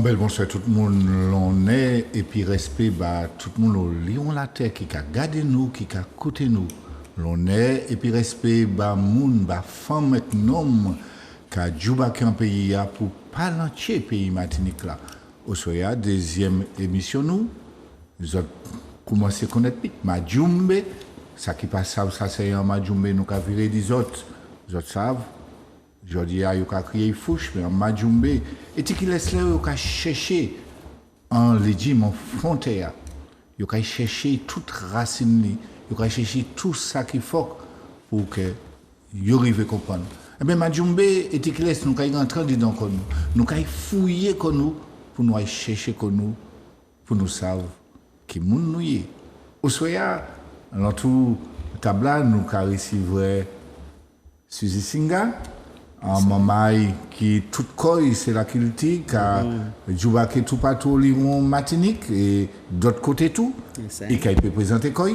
bel bonsoir tout le monde l'on est et puis respect bah tout le monde lion la terre qui a gardé nous qui a côté nous l'on est et puis respect bah moun bah femme et nom qui a joué en pays pour palancher pays Martinique là au soya deuxième émission nous autres commencer à connaître Majumbe ça qui passe ça c'est un Majumbe nous qu'a viré des autres savent je dis, il y a crié fouche, mais en Majumbe, et qui laisse là, il a cherché en régime, en frontière, il a cherché toute racine, il a cherché tout ça qu'il faut pour que il arrive à comprendre. Eh bien, Majumbe, et qui laisse nous, il entrer dedans comme nous, il fouiller comme nous, pour nous chercher comme nous, pour nous savoir qui nous y est. Au soir, dans tout tableau, nous avons reçu Suzy Singa. En mamaï qui tout quoi c'est la culture qui a joué tout partout au Liron Martinique et d'autres côtés tout et qui a été présenté quoi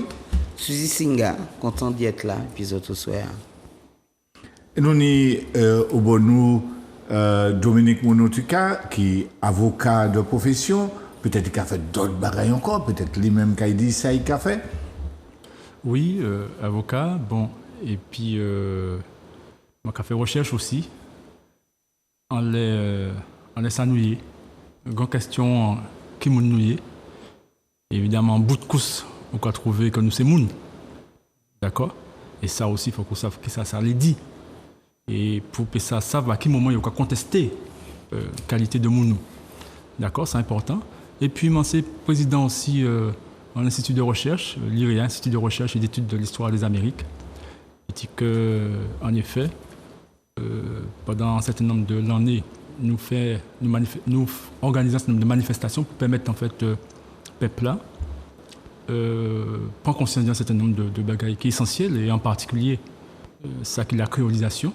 Suzy Singa content d'être là épisode au soir et nous au bon nous Dominique Monotuka qui est avocat de profession peut-être qu'il a fait d'autres bagailles encore peut-être lui-même qui a dit ça il a fait oui avocat bon et puis on a fait recherche aussi. On les s'ennuyer. Grande question qui nous nouiller. Évidemment, bout de course, on a trouvé que nous c'est moun. D'accord. Et ça aussi, il faut qu'on sache que ça les dit. Et pour que ça sache à quel moment il faut contester qualité de moun. D'accord, c'est important. Et puis, moi, c'est président aussi en institut de recherche, l'IRIA, Institut de recherche et d'études de l'histoire des Amériques. Et que, en effet, pendant un certain nombre d'années, nous organisons un certain nombre de manifestations pour permettre en fait peuple là prendre conscience d'un certain nombre de bagailles qui est essentiel et en particulier ça qui est la créolisation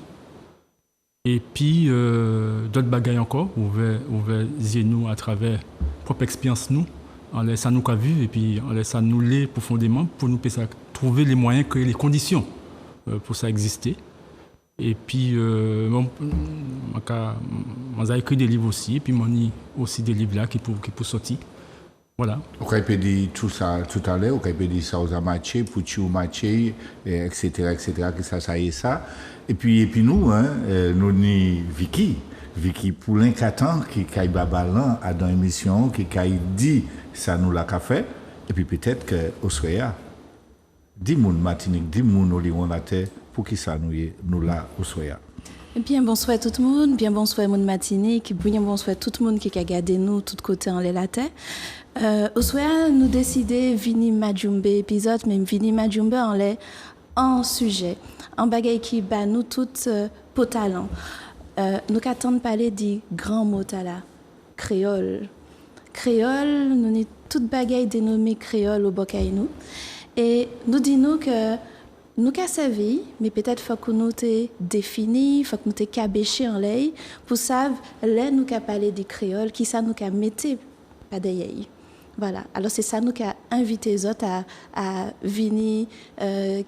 et puis d'autres bagailles encore on va dire nous à travers propre expérience nous en laissant nous qu'à vivre et puis en laissant nous les profondément pour nous trouver les moyens créer les conditions pour ça exister. Et puis, j'ai écrit des livres aussi, et puis j'ai aussi des livres là qui pour sortir. Voilà. On peut dire tout ça tout à l'heure, on peut dire ça aux amateurs, pour tuer matcher, etc., que ça y est ça. Et puis nous, nous ni Vicky Poulin Catan, qui a babalan à dans l'émission, qui a dit ça nous l'a fait, et puis peut-être que au soya, 10 moun Martinique, 10 moun au Lion la terre. Pour qui ça nous là au soya. Bien bonsoir tout le monde, bien bonsoir monde Martinique, bien bonsoir tout le monde qui a regardé nous tout côté en la terre. Au soya nous décider Vini Majumbe épisode même Vini Majumbe en sujet, en bagaille qui bat nous toutes pour talent. Nous qu'attendre parler des grands mots là, créole. Créole, nous ni toute bagaille dénommée créole au bokay nous et nous disons que nous qu'à servi, mais peut-être faut que nous te défini, faut que nous te cabéché en l'air pour savoir là nous qu'à parler des créoles, qui ça nous qu'à mettre pas d'ailleurs. Voilà. Alors c'est ça nous qu'à inviter les autres à venir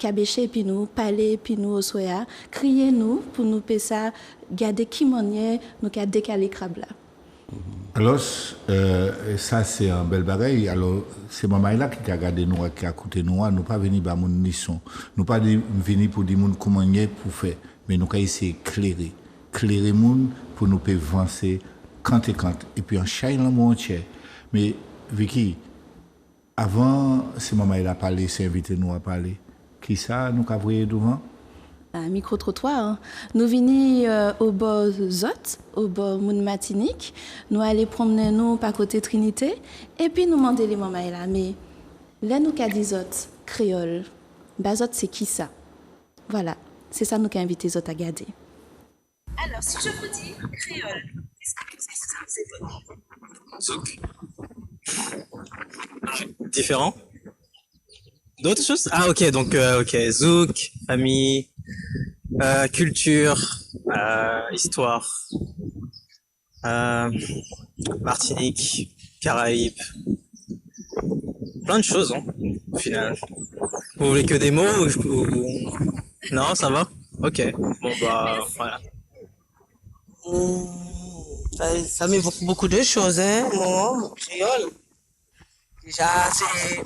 cabécher puis nous parler puis nous au soya, crier nous pour nous payer ça, garder qui manière nous qu'à décaler crabe là. Alors, ça c'est un bel bagage. Alors, c'est maman là qui a gardé nous, qui a coûté nous, nous pas venir par mon nisson. Nous pas venir pour dire comment y est pour faire, mais nous avons essayé clairer moun pour nous avancer quand. Et puis en chaîne le monde entier. Mais Vicky, avant, c'est maman là parler, c'est invité nous à parler. Qui ça nous avons voyé devant? Un micro-trottoir. Hein. Nous venons au bord Zot, au bord Moun Martinique. Nous allons promener nous par côté Trinité. Et puis nous demander les mamans là. Mais là, nous avons dit Zot, créole. Bah, Zot, c'est qui ça? Voilà. C'est ça nous avons invité Zot à garder. Alors, si je vous dis créole, qu'est-ce que c'est quoi? Zouk. Différent? D'autres choses? Ah, ok, donc, ok. Zouk, famille, culture, histoire, Martinique, Caraïbes, plein de choses, hein, au final. Vous voulez que des mots ou... Non, ça va? Ok, bon bah, voilà. Ça m'évoque beaucoup de choses, hein, mon créole. Déjà, c'est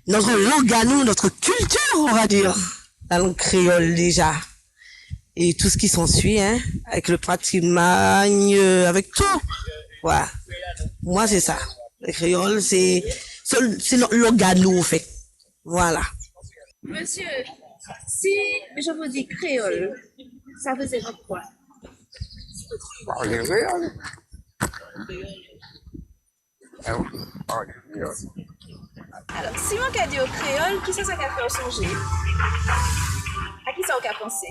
notre langue à nous, notre culture, on va dire. La langue créole, déjà. Et tout ce qui s'ensuit, hein, avec le patrimoine, avec tout. Voilà. Moi, c'est ça. Le créole, c'est notre langue à nous, en fait. Voilà. Monsieur, si je vous dis créole, ça vous évoque quoi? Alors, si on a dit au créole, qui c'est ça qui a fait songer? À qui ça on a pensé?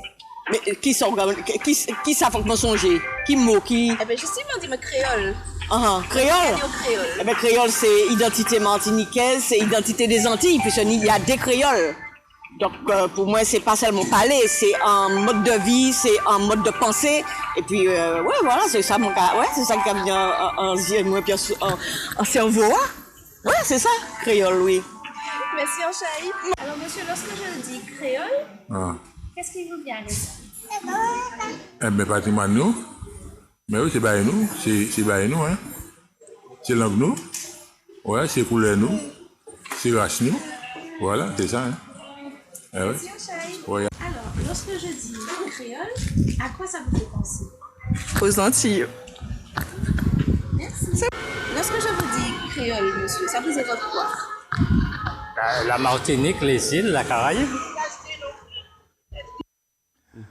Mais qui ça faut que songer? Qui mot, qui... Eh bien, justement, on dit mais créole. Créole? Qui a dit au créole? Eh bien, créole, c'est identité martiniquaise, c'est identité des Antilles, puisqu'il y a des créoles. Donc, pour moi, c'est pas seulement parler, c'est un mode de vie, c'est un mode de pensée. Et puis, ouais, voilà, c'est ça mon cas. Ouais, c'est ça qui a mis un cerveau. Hein? Ouais, c'est ça, créole, oui. Merci, Anchaï. Alors, monsieur, lorsque je dis créole, qu'est-ce qui vous vient à l'esprit? Eh bien, patrimoine nous. Mais oui, c'est bail nous, c'est bail nous, hein. C'est langue nous. Ouais, c'est couleur nous. C'est race nous. Voilà, c'est ça, hein. Eh oui. Merci, Anchaï. Ouais. Alors, lorsque je dis créole, à quoi ça vous fait penser? Aux Antilles. Merci. Lorsque je vous dis créole, monsieur, ça vous évoque quoi? La Martinique, les îles, la Caraïbe.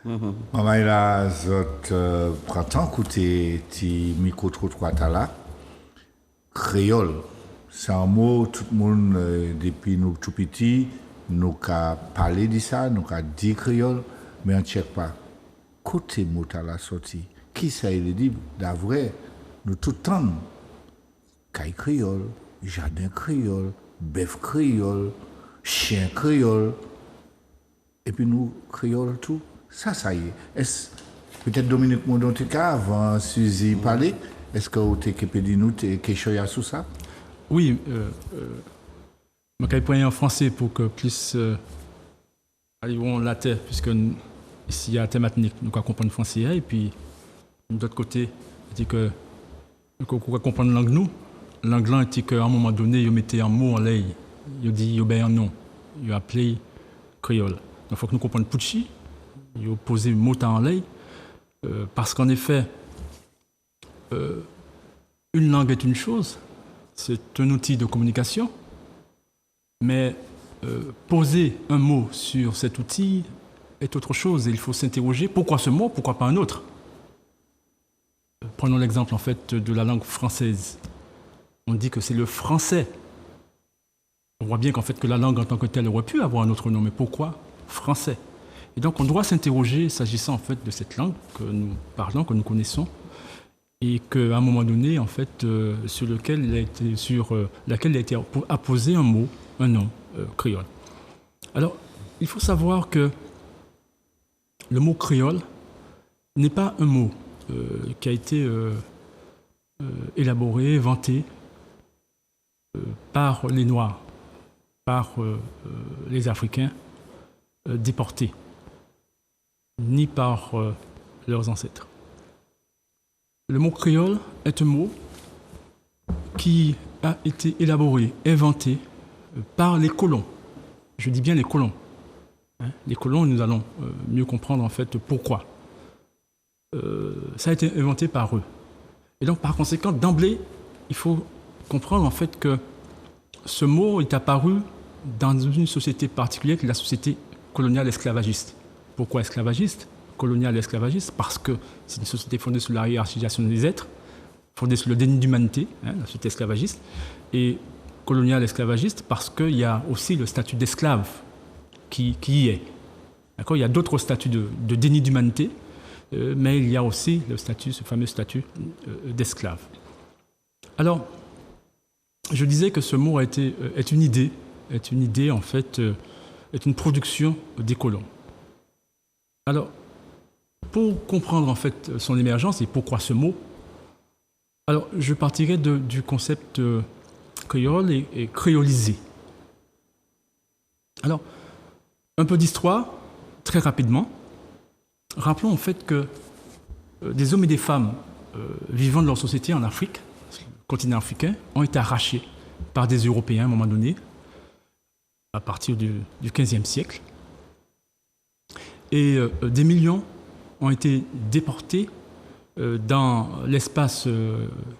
Maman là, zot printemps côté ti micro trottoir là. Créole, c'est un mot tout le monde depuis nous tout petits, nous qu'a parlé de ça, nous qu'a dit créole, mais on ne check pas. Côté mot à la sortie, qui ça il dit d'avril, nous tout le temps, caille créole, jardin créole, bœuf créole, chien créole, et puis nous créole tout. Ça y est. Est-ce peut-être Dominique Mondontica, avant Suzy parler, est-ce que vous avez dit nous quelque chose sur ça? Oui, je vais prendre en français pour que plus arrivons la terre, puisque ici il y a la thématique, nous allons comprendre le français, et puis de l'autre côté, c'est que nous allons comprendre la langue nous. Langue là, c'est qu'à un moment donné, ils mettaient un mot en l'air, ils dit ils obéissent un nom, ils appelaient créole. Donc il faut que nous comprenions Pucci. Il a posé mot en l'air, parce qu'en effet, une langue est une chose, c'est un outil de communication, mais poser un mot sur cet outil est autre chose, et il faut s'interroger pourquoi ce mot, pourquoi pas un autre. Prenons l'exemple en fait de la langue française. On dit que c'est le français. On voit bien qu'en fait que la langue en tant que telle aurait pu avoir un autre nom, mais pourquoi français? Et donc, on doit s'interroger s'agissant en fait de cette langue que nous parlons, que nous connaissons, et qu'à un moment donné, en fait, sur laquelle il a été apposé un mot, un nom créole. Alors, il faut savoir que le mot créole n'est pas un mot qui a été élaboré, inventé par les Noirs, par les Africains déportés, ni par leurs ancêtres. Le mot créole est un mot qui a été élaboré, inventé par les colons. Je dis bien les colons. Les colons, nous allons mieux comprendre en fait pourquoi. Ça a été inventé par eux. Et donc par conséquent, d'emblée, il faut comprendre en fait que ce mot est apparu dans une société particulière qui est la société coloniale esclavagiste. Pourquoi esclavagiste? Coloniale esclavagiste parce que c'est une société fondée sur la hiérarchisation des êtres, fondée sur le déni d'humanité, la société esclavagiste, et coloniale esclavagiste parce qu'il y a aussi le statut d'esclave qui y est. D'accord, il y a d'autres statuts de déni d'humanité, mais il y a aussi le statut, ce fameux statut d'esclave. Alors, je disais que ce mot est une idée en fait, est une production des colons. Alors, pour comprendre en fait son émergence et pourquoi ce mot, alors je partirai du concept créole et créolisé. Alors, un peu d'histoire, très rapidement. Rappelons en fait que des hommes et des femmes vivant de leur société en Afrique, le continent africain, ont été arrachés par des Européens à un moment donné, à partir du XVe siècle. Et des millions ont été déportés dans l'espace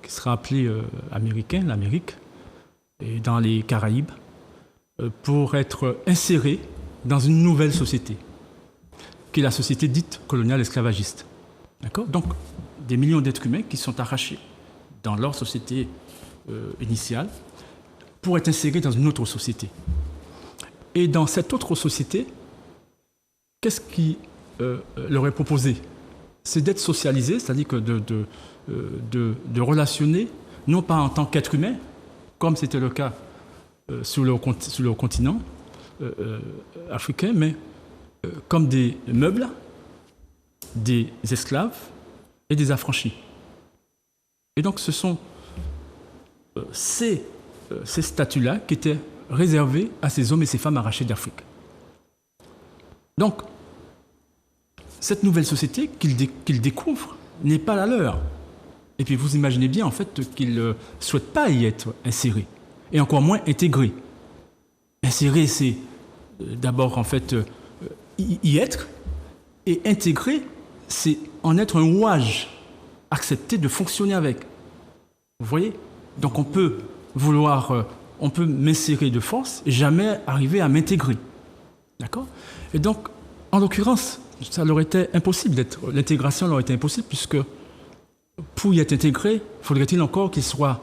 qui sera appelé américain, l'Amérique, et dans les Caraïbes, pour être insérés dans une nouvelle société, qui est la société dite coloniale esclavagiste. D'accord ? Donc, des millions d'êtres humains qui sont arrachés dans leur société initiale pour être insérés dans une autre société. Et dans cette autre société, qu'est-ce qui leur est proposé ? C'est d'être socialisés, c'est-à-dire que de relationner, non pas en tant qu'être humain, comme c'était le cas sur le continent africain, mais comme des meubles, des esclaves et des affranchis. Et donc ce sont ces statuts-là qui étaient réservés à ces hommes et ces femmes arrachés d'Afrique. Donc, cette nouvelle société qu'ils découvrent n'est pas la leur. Et puis vous imaginez bien en fait qu'ils ne souhaitent pas y être insérés, et encore moins intégrés. Insérer, c'est d'abord en fait y être, et intégrer, c'est en être un rouage, accepter de fonctionner avec. Vous voyez ? Donc on peut m'insérer de force et jamais arriver à m'intégrer. D'accord ? Et donc, en l'occurrence, ça leur était impossible l'intégration leur était impossible, puisque pour y être intégré, faudrait-il encore qu'il soit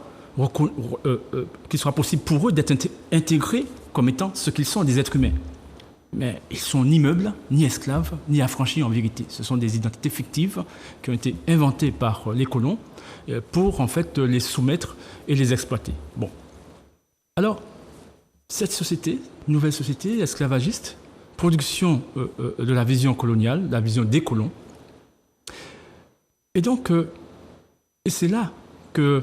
possible pour eux d'être intégrés comme étant ce qu'ils sont, des êtres humains. Mais ils sont ni meubles, ni esclaves, ni affranchis en vérité. Ce sont des identités fictives qui ont été inventées par les colons pour en fait les soumettre et les exploiter. Bon. Alors, cette société, nouvelle société esclavagiste, production de la vision coloniale, la vision des colons. Et donc, et c'est là que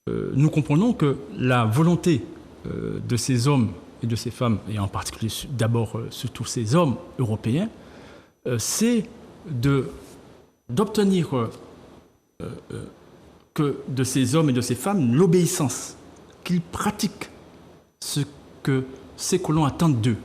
nous comprenons que la volonté de ces hommes et de ces femmes, et en particulier d'abord surtout ces hommes européens, c'est d'obtenir que de ces hommes et de ces femmes l'obéissance, qu'ils pratiquent ce que ces colons attendent d'eux,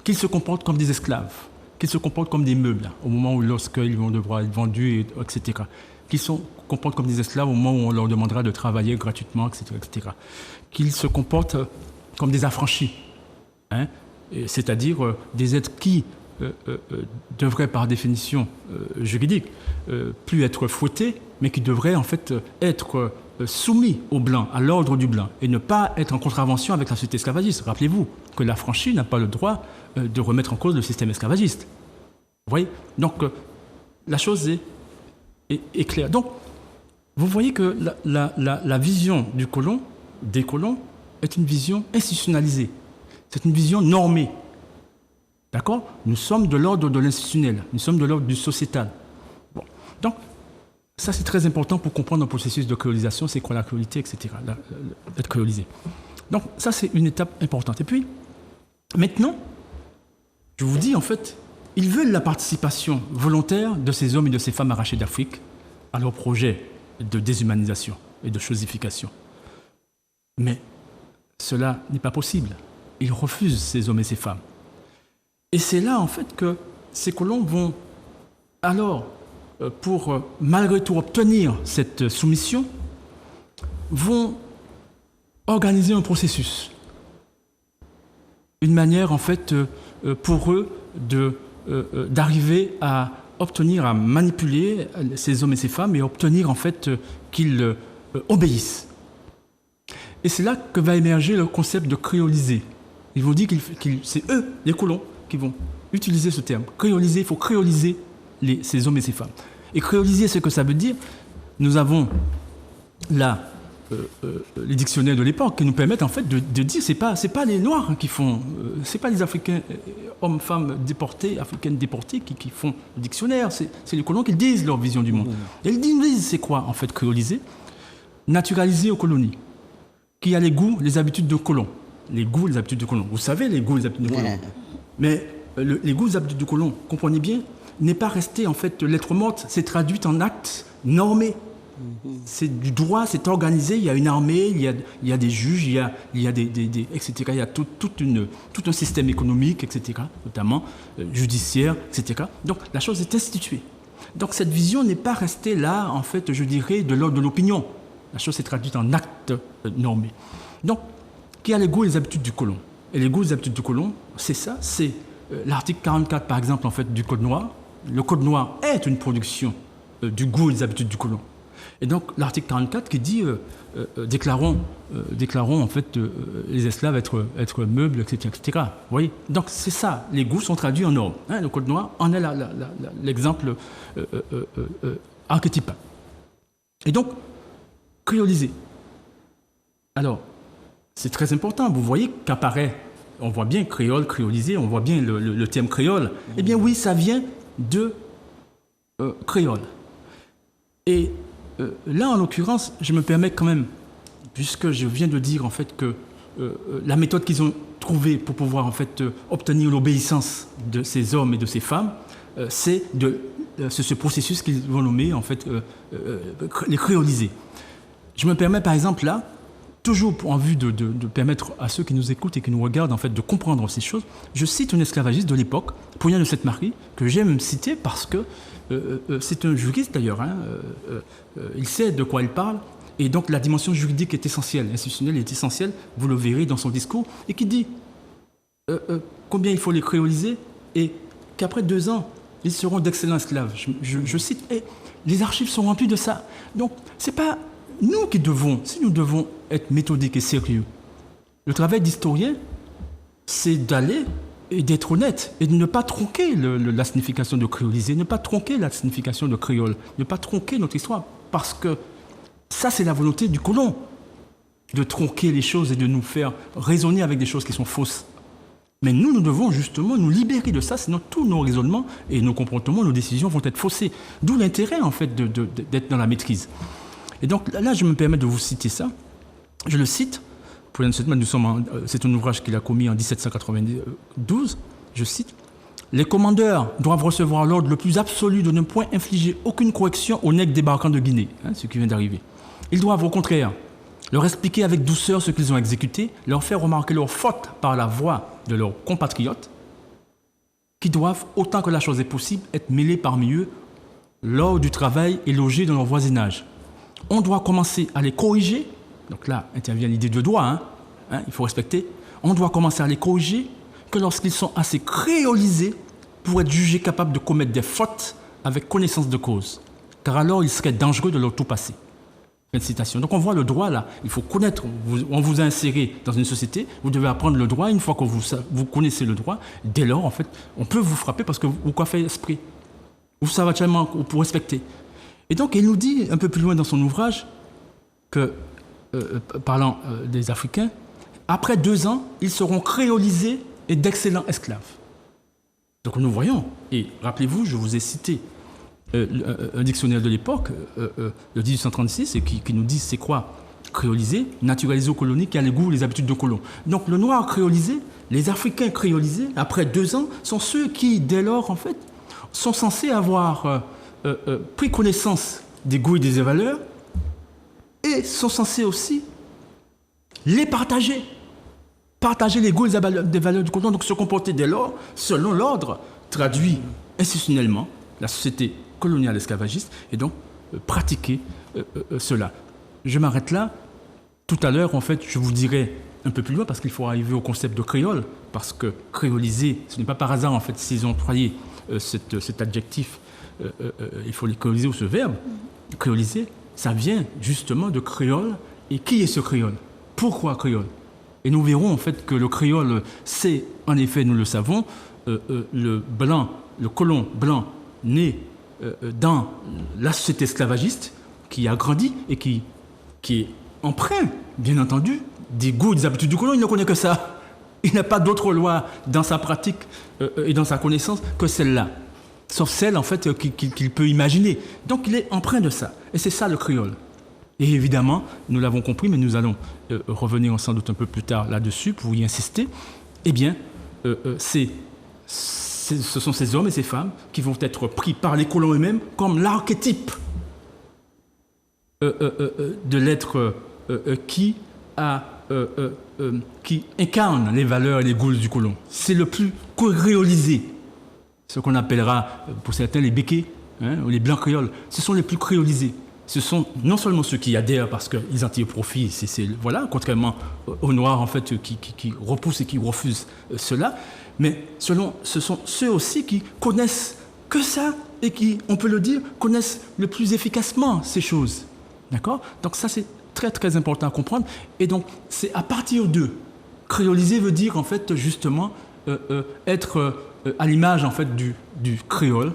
qu'ils se comportent comme des esclaves, qu'ils se comportent comme des meubles au moment où lorsqu'ils vont devoir être vendus, etc. Qu'ils se comportent comme des esclaves au moment où on leur demandera de travailler gratuitement, etc. etc. Qu'ils se comportent comme des affranchis, hein, c'est-à-dire des êtres qui devraient par définition juridique plus être fouettés, mais qui devraient en fait être soumis au blanc, à l'ordre du blanc, et ne pas être en contravention avec la société esclavagiste. Rappelez-vous que l'affranchi n'a pas le droit de remettre en cause le système esclavagiste. Vous voyez ? Donc, la chose est claire. Donc, vous voyez que la vision des colons, est une vision institutionnalisée. C'est une vision normée. D'accord ? Nous sommes de l'ordre de l'institutionnel, nous sommes de l'ordre du sociétal. Bon. Donc, ça c'est très important pour comprendre le processus de créolisation, c'est quoi la créolité, etc. D'être créolisé. Donc, ça c'est une étape importante. Et puis, maintenant, je vous dis en fait, ils veulent la participation volontaire de ces hommes et de ces femmes arrachés d'Afrique à leur projet de déshumanisation et de chosification. Mais cela n'est pas possible. Ils refusent ces hommes et ces femmes. Et c'est là, en fait, que ces colons vont, alors, pour malgré tout obtenir cette soumission, vont organiser un processus. Une manière, en fait, pour eux d'arriver à obtenir, à manipuler ces hommes et ces femmes et obtenir, en fait, qu'ils obéissent. Et c'est là que va émerger le concept de créoliser. Ils vont dire que c'est eux, les colons, qui vont utiliser ce terme. Créoliser, il faut créoliser ces hommes et ces femmes. Et créoliser, ce que ça veut dire, nous avons là les dictionnaires de l'époque qui nous permettent en fait de dire c'est pas les Noirs qui font, c'est pas les Africains, hommes, femmes déportés, Africaines déportées qui font le dictionnaire, c'est les colons qui disent leur vision du monde. Et ils disent c'est quoi en fait créoliser ? Naturaliser aux colonies, qui a les goûts, les habitudes de colons. Les goûts, les habitudes de colons. Vous savez les goûts, les habitudes de colons. Mais les goûts, les habitudes de colons, comprenez bien, n'est pas resté en fait lettre morte, c'est traduit en actes normés. C'est du droit, c'est organisé, il y a une armée, il y a des juges, il y a des etc. Il y a tout un système économique, etc., notamment judiciaire, etc. Donc la chose est instituée. Donc cette vision n'est pas restée là, en fait, je dirais, de l'ordre de l'opinion. La chose s'est traduite en actes normés. Donc, qui a les goûts et les habitudes du colon. Et les goûts et les habitudes du colon, c'est ça, c'est l'article 44, par exemple, en fait, du Code noir. Le Code noir est une production du goût et des habitudes du colon. Et donc, l'article 44 qui dit déclarons en fait les esclaves être meubles, etc., etc. Vous voyez ? Donc, c'est ça. Les goûts sont traduits en normes. Hein, le Code noir en est l'exemple archétypal. Et donc, créoliser. Alors, c'est très important. Vous voyez qu'apparaît, on voit bien créole, créolisé, on voit bien le terme créole. Eh bien oui, ça vient de créole. Et là, en l'occurrence, je me permets quand même, puisque je viens de dire en fait que la méthode qu'ils ont trouvée pour pouvoir en fait obtenir l'obéissance de ces hommes et de ces femmes, c'est ce processus qu'ils vont nommer en fait les créoliser. Je me permets par exemple là, toujours en vue de permettre à ceux qui nous écoutent et qui nous regardent en fait de comprendre ces choses, je cite un esclavagiste de l'époque, Pougnan de Sainte-Marie, que j'aime citer parce que c'est un juriste d'ailleurs, hein, il sait de quoi il parle, et donc la dimension juridique est essentielle, institutionnelle est essentielle, vous le verrez dans son discours, et qui dit combien il faut les créoliser, et qu'après 2 ans, ils seront d'excellents esclaves. Je cite, et les archives sont remplies de ça. Donc, c'est pas nous qui devons, si nous devons être méthodiques et sérieux, le travail d'historien, c'est d'aller et d'être honnête et de ne pas tronquer la signification de créoliser, ne pas tronquer la signification de créole, ne pas tronquer notre histoire, parce que ça, c'est la volonté du colon, de tronquer les choses et de nous faire raisonner avec des choses qui sont fausses. Mais nous devons justement nous libérer de ça, sinon tous nos raisonnements et nos comportements, nos décisions vont être faussés. D'où l'intérêt, en fait, d'être dans la maîtrise. Et donc là, je me permets de vous citer ça. Je le cite. C'est un ouvrage qu'il a commis en 1792. Je cite. « Les commandeurs doivent recevoir l'ordre le plus absolu de ne point infliger aucune correction aux nègres débarquants de Guinée. » Ce qui vient d'arriver. Ils doivent, au contraire, leur expliquer avec douceur ce qu'ils ont exécuté, leur faire remarquer leurs fautes par la voix de leurs compatriotes, qui doivent, autant que la chose est possible, être mêlés parmi eux lors du travail et logés dans leur voisinage. On doit commencer à les corriger. Donc là intervient l'idée de droit, il faut respecter. On doit commencer à les corriger que lorsqu'ils sont assez créolisés pour être jugés capables de commettre des fautes avec connaissance de cause. Car alors, il serait dangereux de leur tout passer. Fin de citation. Donc on voit le droit là, il faut connaître, on vous a inséré dans une société, vous devez apprendre le droit, une fois que vous connaissez le droit, dès lors, en fait, on peut vous frapper parce que vous coiffez l'esprit. Vous savez tellement pour respecter. Et donc, il nous dit un peu plus loin dans son ouvrage que, parlant des Africains, après 2 ans, ils seront créolisés et d'excellents esclaves. Donc nous voyons, et rappelez-vous, je vous ai cité un dictionnaire de l'époque, de 1836, et qui nous dit c'est quoi créolisé, naturalisé aux colonies, qui a les goûts, les habitudes de colons. Donc le noir créolisé, les Africains créolisés, après 2 ans, sont ceux qui, dès lors, en fait, sont censés avoir pris connaissance des goûts et des valeurs, et sont censés aussi les partager les goûts et des valeurs du colon, donc se comporter dès lors selon l'ordre traduit institutionnellement, la société coloniale esclavagiste, et donc pratiquer cela. Je m'arrête là. Tout à l'heure, en fait, je vous dirai un peu plus loin, parce qu'il faut arriver au concept de créole, parce que créoliser, ce n'est pas par hasard, en fait, s'ils ont employé cet adjectif, il faut les créoliser, ou ce verbe, créoliser, ça vient justement de créole. Et qui est ce créole? Pourquoi créole? Et nous verrons en fait que le créole, c'est, en effet, nous le savons, le colon blanc né dans la société esclavagiste, qui a grandi et qui est empreint, bien entendu, des goûts et des habitudes du colon. Il ne connaît que ça. Il n'a pas d'autre loi dans sa pratique et dans sa connaissance que celle-là. Sauf celle, en fait, qu'il peut imaginer. Donc, il est empreint de ça. Et c'est ça, le créole. Et évidemment, nous l'avons compris, mais nous allons revenir sans doute un peu plus tard là-dessus pour y insister. Eh bien, ce sont ces hommes et ces femmes qui vont être pris par les colons eux-mêmes comme l'archétype de l'être qui incarne les valeurs et les goûts du colon. C'est le plus créolisé. Ce qu'on appellera, pour certains, les béquets, ou les blancs créoles. Ce sont les plus créolisés. Ce sont non seulement ceux qui adhèrent parce qu'ils en tirent profit, voilà, contrairement aux Noirs, en fait, qui repoussent et qui refusent cela, mais ce sont ceux aussi qui connaissent que ça et qui, on peut le dire, connaissent le plus efficacement ces choses. D'accord ? Donc ça, c'est très, très important à comprendre. Et donc, c'est à partir d'eux. Créoliser veut dire, en fait, justement, être à l'image, en fait, du créole,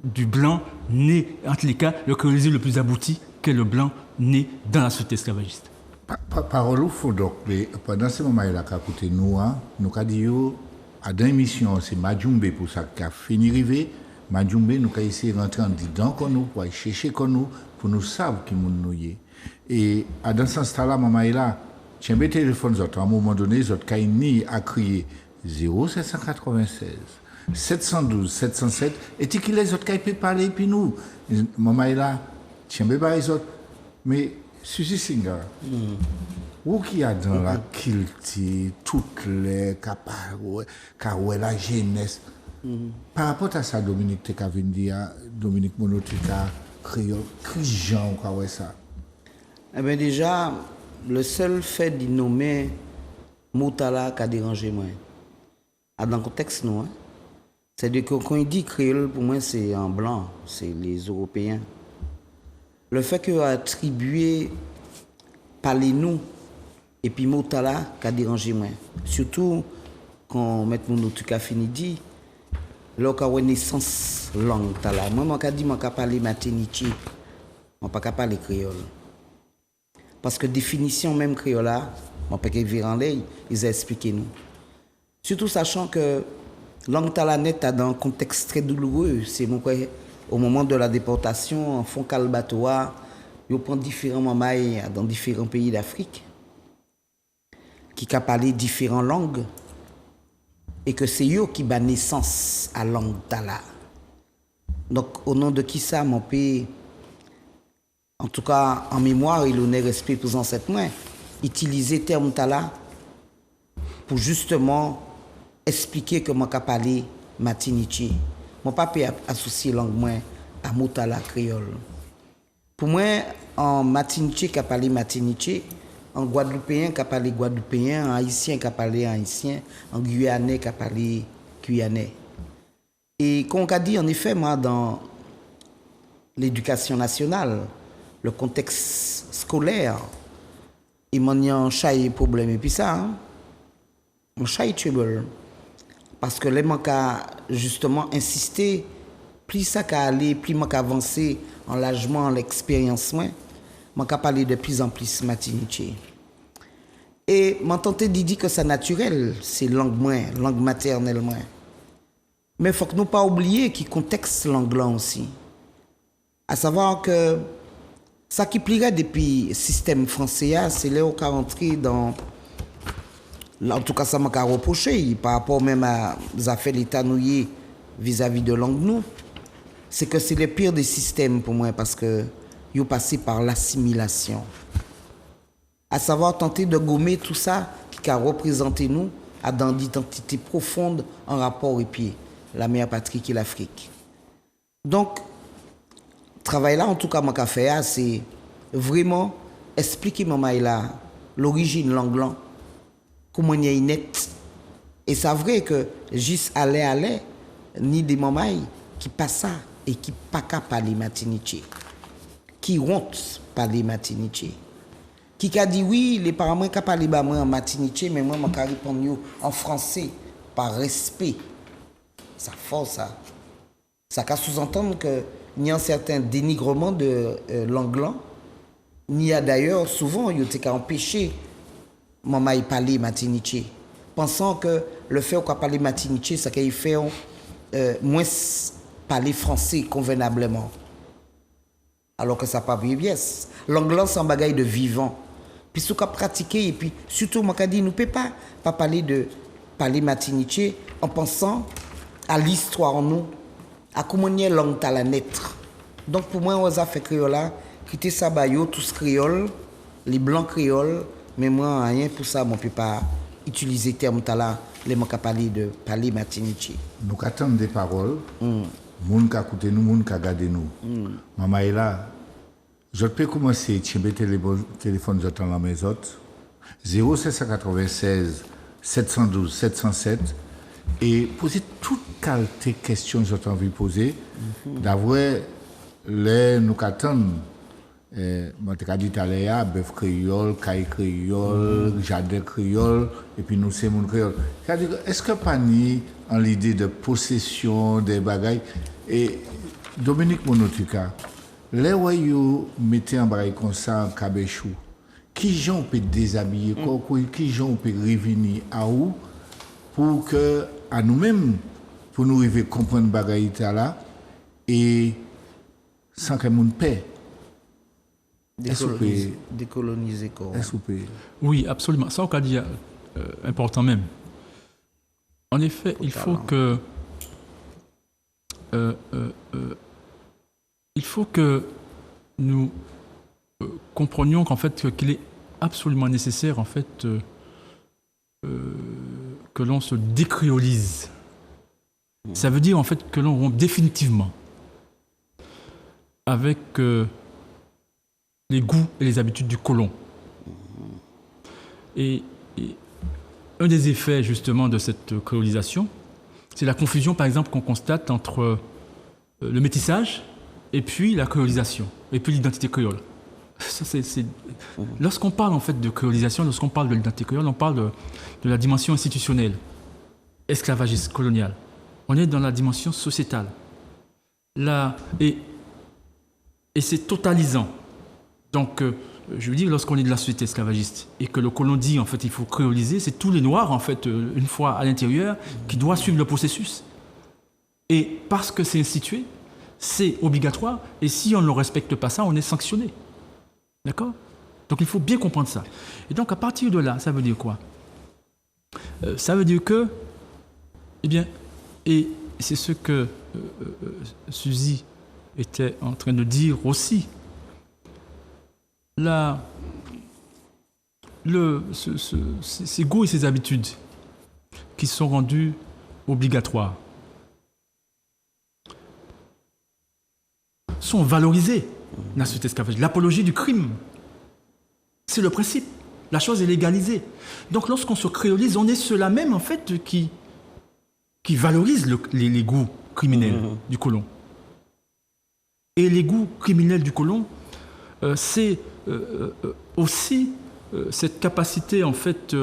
du blanc né, en tous les cas, le créolisé le plus abouti qu'est le blanc né dans la société esclavagiste. Parole ou faux donc, mais pendant ce moment-là, qu'à côté nous, nous avons dit, à dans l'émission, c'est Madjumbe pour ça qu'a fini rivé. Madjumbe, nous avons essayé de rentrer en dedans qu'on nous, pour aller chercher qu'on nous, pour nous savoir qui nous y. Et dans ce sens-là, maman est là, tiens, le téléphone, à un moment donné, votre Kaini a crié 0796. 712, 707, et qui les autres qui peuvent parler, puis nous, maman est là, tiens, les autres, mais Suzy Singer, où qui a dans la culture, toutes les capables, car la jeunesse, par rapport à ça, Dominique Tekavindia, Dominique Monotika, Créole, Christian, quoi, ouais, ça. Eh bien, déjà, le seul fait d'y nommer Moutala qui a dérangé moi, dans le contexte, nous, hein. C'est-à-dire que quand il dit créole, pour moi, c'est en blanc, c'est les Européens. Le fait qu'il a attribué parlez-nous et puis Motala qui a dérangé moi. Surtout quand M. Monotuka fini dit, là, quand naissance langue tala. Moi, je dis, je ne parler matinichi, je ne pas parler créole. Parce que définition même créole, je ne peux pas virer en l'air, ils ont expliqué nous. Surtout sachant que langue talanette a dans un contexte très douloureux. C'est au moment de la déportation, en fond calbatoa, ils prennent différents mamans dans différents pays d'Afrique qui ont parlé différentes langues et que c'est eux qui donnent naissance à la langue tala. Donc, au nom de qui ça, mon pays, en tout cas en mémoire et l'honneur respect pour les ancêtres, utiliser le terme tala pour justement expliquer comment on parle matinichi. Mon papa a associé langue à motala créole. Pour moi, en matinichi qui a parlé matinichi, en guadeloupéen qui a parlé guadeloupéen, en haïtien qui a parlé haïtien, en guyanais qui a parlé guyanais. Et comme on a dit en effet, moi, dans l'éducation nationale, le contexte scolaire, il y a un chat problème et puis ça, un chat trouble. Parce que les manques à justement insister, plus ça qu'a aller, plus manque avancer en l'âgement, en l'expérience, manque à parler de plus en plus matiniché. Et m'a tenté de dire que c'est naturel, c'est langue maternelle moins. Mais il faut que nous pas oublier qu'il contexte langue là aussi. À savoir que ça qui plierait depuis le système français, c'est là où on est rentré dans. En tout cas, ça m'a reproché par rapport même à les affaires l'État nouillé vis-à-vis de langue nous. C'est que c'est le pire des systèmes pour moi parce que ils ont passé par l'assimilation. À savoir tenter de gommer tout ça qui a représenté nous à dans l'identité profonde en rapport et puis la mère patrie qui est l'Afrique. Donc, travail là, en tout cas, mon café, c'est vraiment expliquer maman là l'origine langue comment il est net. Et c'est vrai que juste aller, ni des mamans qui passent ça et qui pas qu'à parler matiniché, qui honte parler matiniché, qui a dit oui, les parents m'ont parlé en matiniché, mais moi, je répondu en français par respect. Ça force ça. Ça peut sous-entendre qu'il y a un certain dénigrement de l'anglais. Il y a d'ailleurs souvent, il y a empêché maman parler matiniché, pensant que le fait qu'on parle matiniché, c'est qu'il fait moins parler français convenablement. Alors que ça n'a pas bien. L'anglais, c'est un bagage de vivant. Puis ce qu'on pratiquer, et puis surtout, moi, je dis, nous ne pouvons pas parler matiniché en pensant à l'histoire en nous, à comment est langue à la naître. Donc pour moi, on a fait créole, quitter ça, bah, yo, tous créoles, les blancs créoles, mais moi, rien pour ça, moi, je ne peux pas utiliser le terme là, les mots qui parler Martinique. Nous attendons des paroles, moun qui écoute nous, moun qui regarde nous. Maman est là. Je peux commencer à tirer le téléphone dans la maison. 0796 712 707 et poser toute qualité de questions que j'ai envie de poser. D'avoir les nous attendons. Moi, je dit à l'heure, bœuf créole, caille créole, jardin créole, et puis nous, c'est mon créole. Est-ce que pas ni en l'idée de possession des bagailles? Et Dominique Monotuka, les où mettez un bagaille comme ça en cabéchou, qui gens peut déshabiller, qui gens peut revenir à où pour que, à nous-mêmes, pour nous arriver à comprendre bagaille là, et sans que nous paie. Décoloniser quoi. Oui, absolument. Ça, on a dit important même. En effet, il faut que nous comprenions qu'en fait qu'il est absolument nécessaire en fait que l'on se décréolise. Ça veut dire en fait que l'on rompt définitivement avec les goûts et les habitudes du colon. Et un des effets justement de cette créolisation, c'est la confusion par exemple qu'on constate entre le métissage et puis la créolisation, et puis l'identité créole. Ça, Lorsqu'on parle en fait de créolisation, lorsqu'on parle de l'identité créole, on parle de la dimension institutionnelle, esclavagiste, coloniale. On est dans la dimension sociétale. Et c'est totalisant. Donc, je veux dire, lorsqu'on est de la société esclavagiste et que le colon dit, en fait, il faut créoliser, c'est tous les Noirs, en fait, une fois à l'intérieur, qui doivent suivre le processus. Et parce que c'est institué, c'est obligatoire, et si on ne respecte pas ça, on est sanctionné. D'accord? Donc, il faut bien comprendre ça. Et donc, à partir de là, ça veut dire quoi? Ça veut dire que, eh bien, et c'est ce que Suzy était en train de dire aussi, ces goûts et ces habitudes qui sont rendus obligatoires sont valorisés dans la société esclavagiste. L'apologie du crime, c'est le principe. La chose est légalisée. Donc lorsqu'on se créolise, on est ceux-là même en fait qui valorisent les goûts criminels du colon. Et les goûts criminels du colon, c'est aussi cette capacité en fait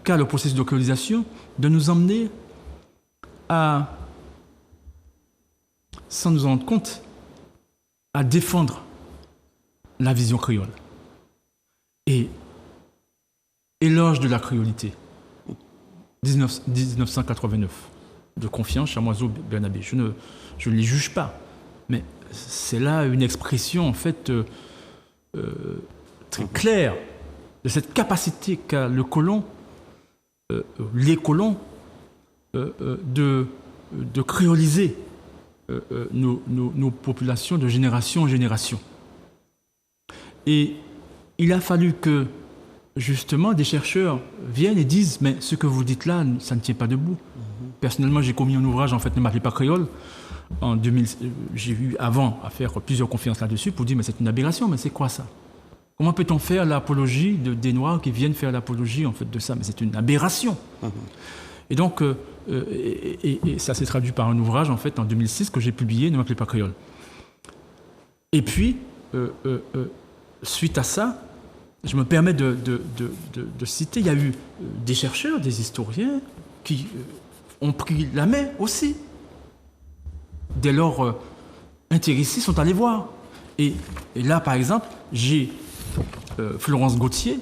qu'a le processus de créolisation de nous emmener à, sans nous en rendre compte, à défendre la vision créole. Et éloge de la créolité, 1989, de Confiance, Chamoiseau, Bernabé. Je ne les juge pas, mais c'est là une expression en fait très claire de cette capacité qu'a le colon, les colons, de créoliser nos populations de génération en génération. Et il a fallu que justement des chercheurs viennent et disent mais ce que vous dites là, ça ne tient pas debout. Personnellement, j'ai commis un ouvrage en fait Ne m'appelez pas créole. En 2000, j'ai eu avant à faire plusieurs conférences là-dessus pour dire mais c'est une aberration, mais c'est quoi ça? Comment peut-on faire l'apologie des Noirs qui viennent faire l'apologie en fait de ça? Mais c'est une aberration. Et donc, et ça s'est traduit par un ouvrage en fait en 2006 que j'ai publié, Ne m'appelez pas créole. Et puis, suite à ça, je me permets de citer, il y a eu des chercheurs, des historiens qui ont pris la main aussi. Dès lors, intéressés sont allés voir. Et là, par exemple, j'ai Florence Gauthier,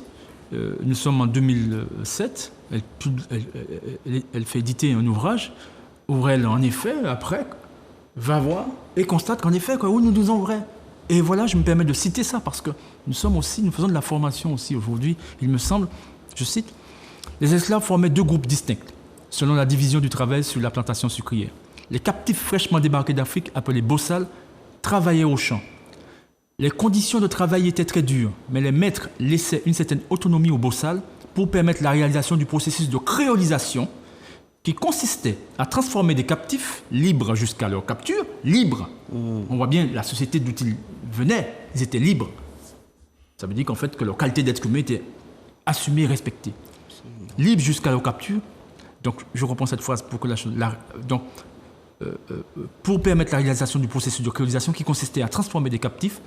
nous sommes en 2007, elle fait éditer un ouvrage où elle, en effet, après, va voir et constate qu'en effet, oui, nous disons vrai. Et voilà, je me permets de citer ça parce que nous faisons de la formation aussi aujourd'hui. Il me semble, je cite, les esclaves formaient deux groupes distincts, selon la division du travail sur la plantation sucrière. Les captifs fraîchement débarqués d'Afrique, appelés bossals, travaillaient au champ. Les conditions de travail étaient très dures, mais les maîtres laissaient une certaine autonomie aux bossals pour permettre la réalisation du processus de créolisation qui consistait à transformer des captifs libres jusqu'à leur capture, libres. On voit bien la société d'où ils venaient, ils étaient libres. Ça veut dire qu'en fait que leur qualité d'être humain était assumée et respectée. Libres jusqu'à leur capture. Donc je reprends cette phrase pour que pour permettre la réalisation du processus de créolisation qui consistait à transformer des captifs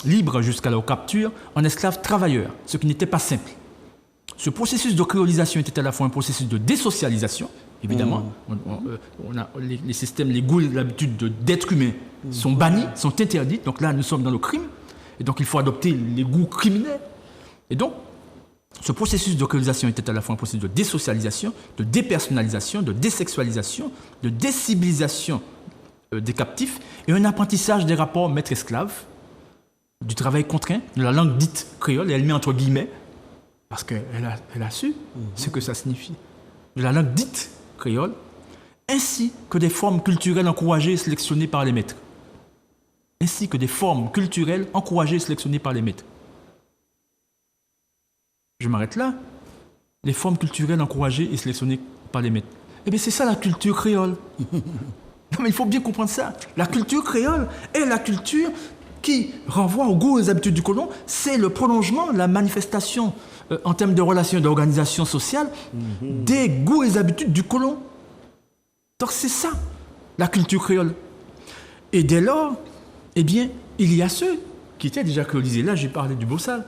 libres jusqu'à leur capture en esclaves travailleurs, ce qui n'était pas simple. Ce processus de créolisation était à la fois un processus de désocialisation, évidemment. On a les systèmes, les goûts et l'habitude d'être humain sont bannis, sont interdits. Donc là, nous sommes dans le crime. Et donc, il faut adopter les goûts criminels. Et donc, ce processus de créolisation était à la fois un processus de désocialisation, de dépersonnalisation, de désexualisation, de décivilisation des captifs et un apprentissage des rapports maître-esclave, du travail contraint, de la langue dite créole, et elle met entre guillemets, parce qu'elle a su ce que ça signifie, de la langue dite créole, ainsi que des formes culturelles encouragées et sélectionnées par les maîtres. Ainsi que des formes culturelles encouragées et sélectionnées par les maîtres. Je m'arrête là. Les formes culturelles encouragées et sélectionnées par les maîtres. Eh bien, c'est ça la culture créole. Non, mais il faut bien comprendre ça. La culture créole est la culture qui renvoie aux goûts et aux habitudes du colon. C'est le prolongement, la manifestation en termes de relations et d'organisation sociale des goûts et des habitudes du colon. Donc c'est ça, la culture créole. Et dès lors, eh bien, il y a ceux qui étaient déjà créolisés. Là, j'ai parlé du bossal.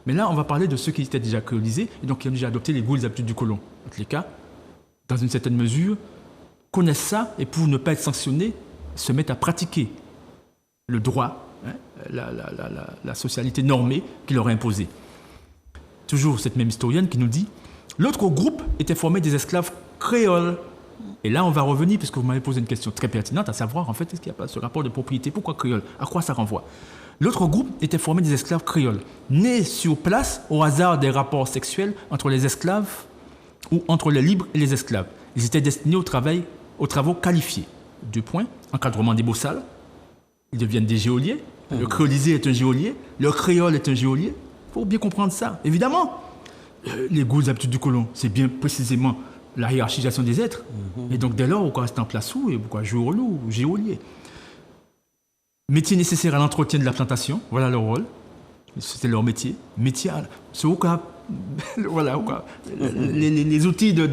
Mais là, on va parler de ceux qui étaient déjà créolisés et donc qui ont déjà adopté les goûts et les habitudes du colon. En tous les cas, dans une certaine mesure, connaissent ça et pour ne pas être sanctionnés, se mettent à pratiquer le droit, la socialité normée qui leur est imposée. Toujours cette même historienne qui nous dit « L'autre groupe était formé des esclaves créoles. » Et là, on va revenir, puisque vous m'avez posé une question très pertinente, à savoir, en fait, est-ce qu'il n'y a pas ce rapport de propriété? Pourquoi créole? À quoi ça renvoie? L'autre groupe était formé des esclaves créoles, nés sur place au hasard des rapports sexuels entre les esclaves ou entre les libres et les esclaves. Ils étaient destinés aux travaux qualifiés. 2 points, encadrement des bossals, ils deviennent des géoliers, le créolisé est un géolier, le créole est un géolier. Il faut bien comprendre ça. Évidemment, les goûts et les habitudes du colon, c'est bien précisément la hiérarchisation des êtres. Et donc, dès lors, on reste en place où et pourquoi géolo ou géolier. Métier nécessaire à l'entretien de la plantation, voilà leur rôle. C'était leur métier. C'est au cas, voilà, au cas. Les outils de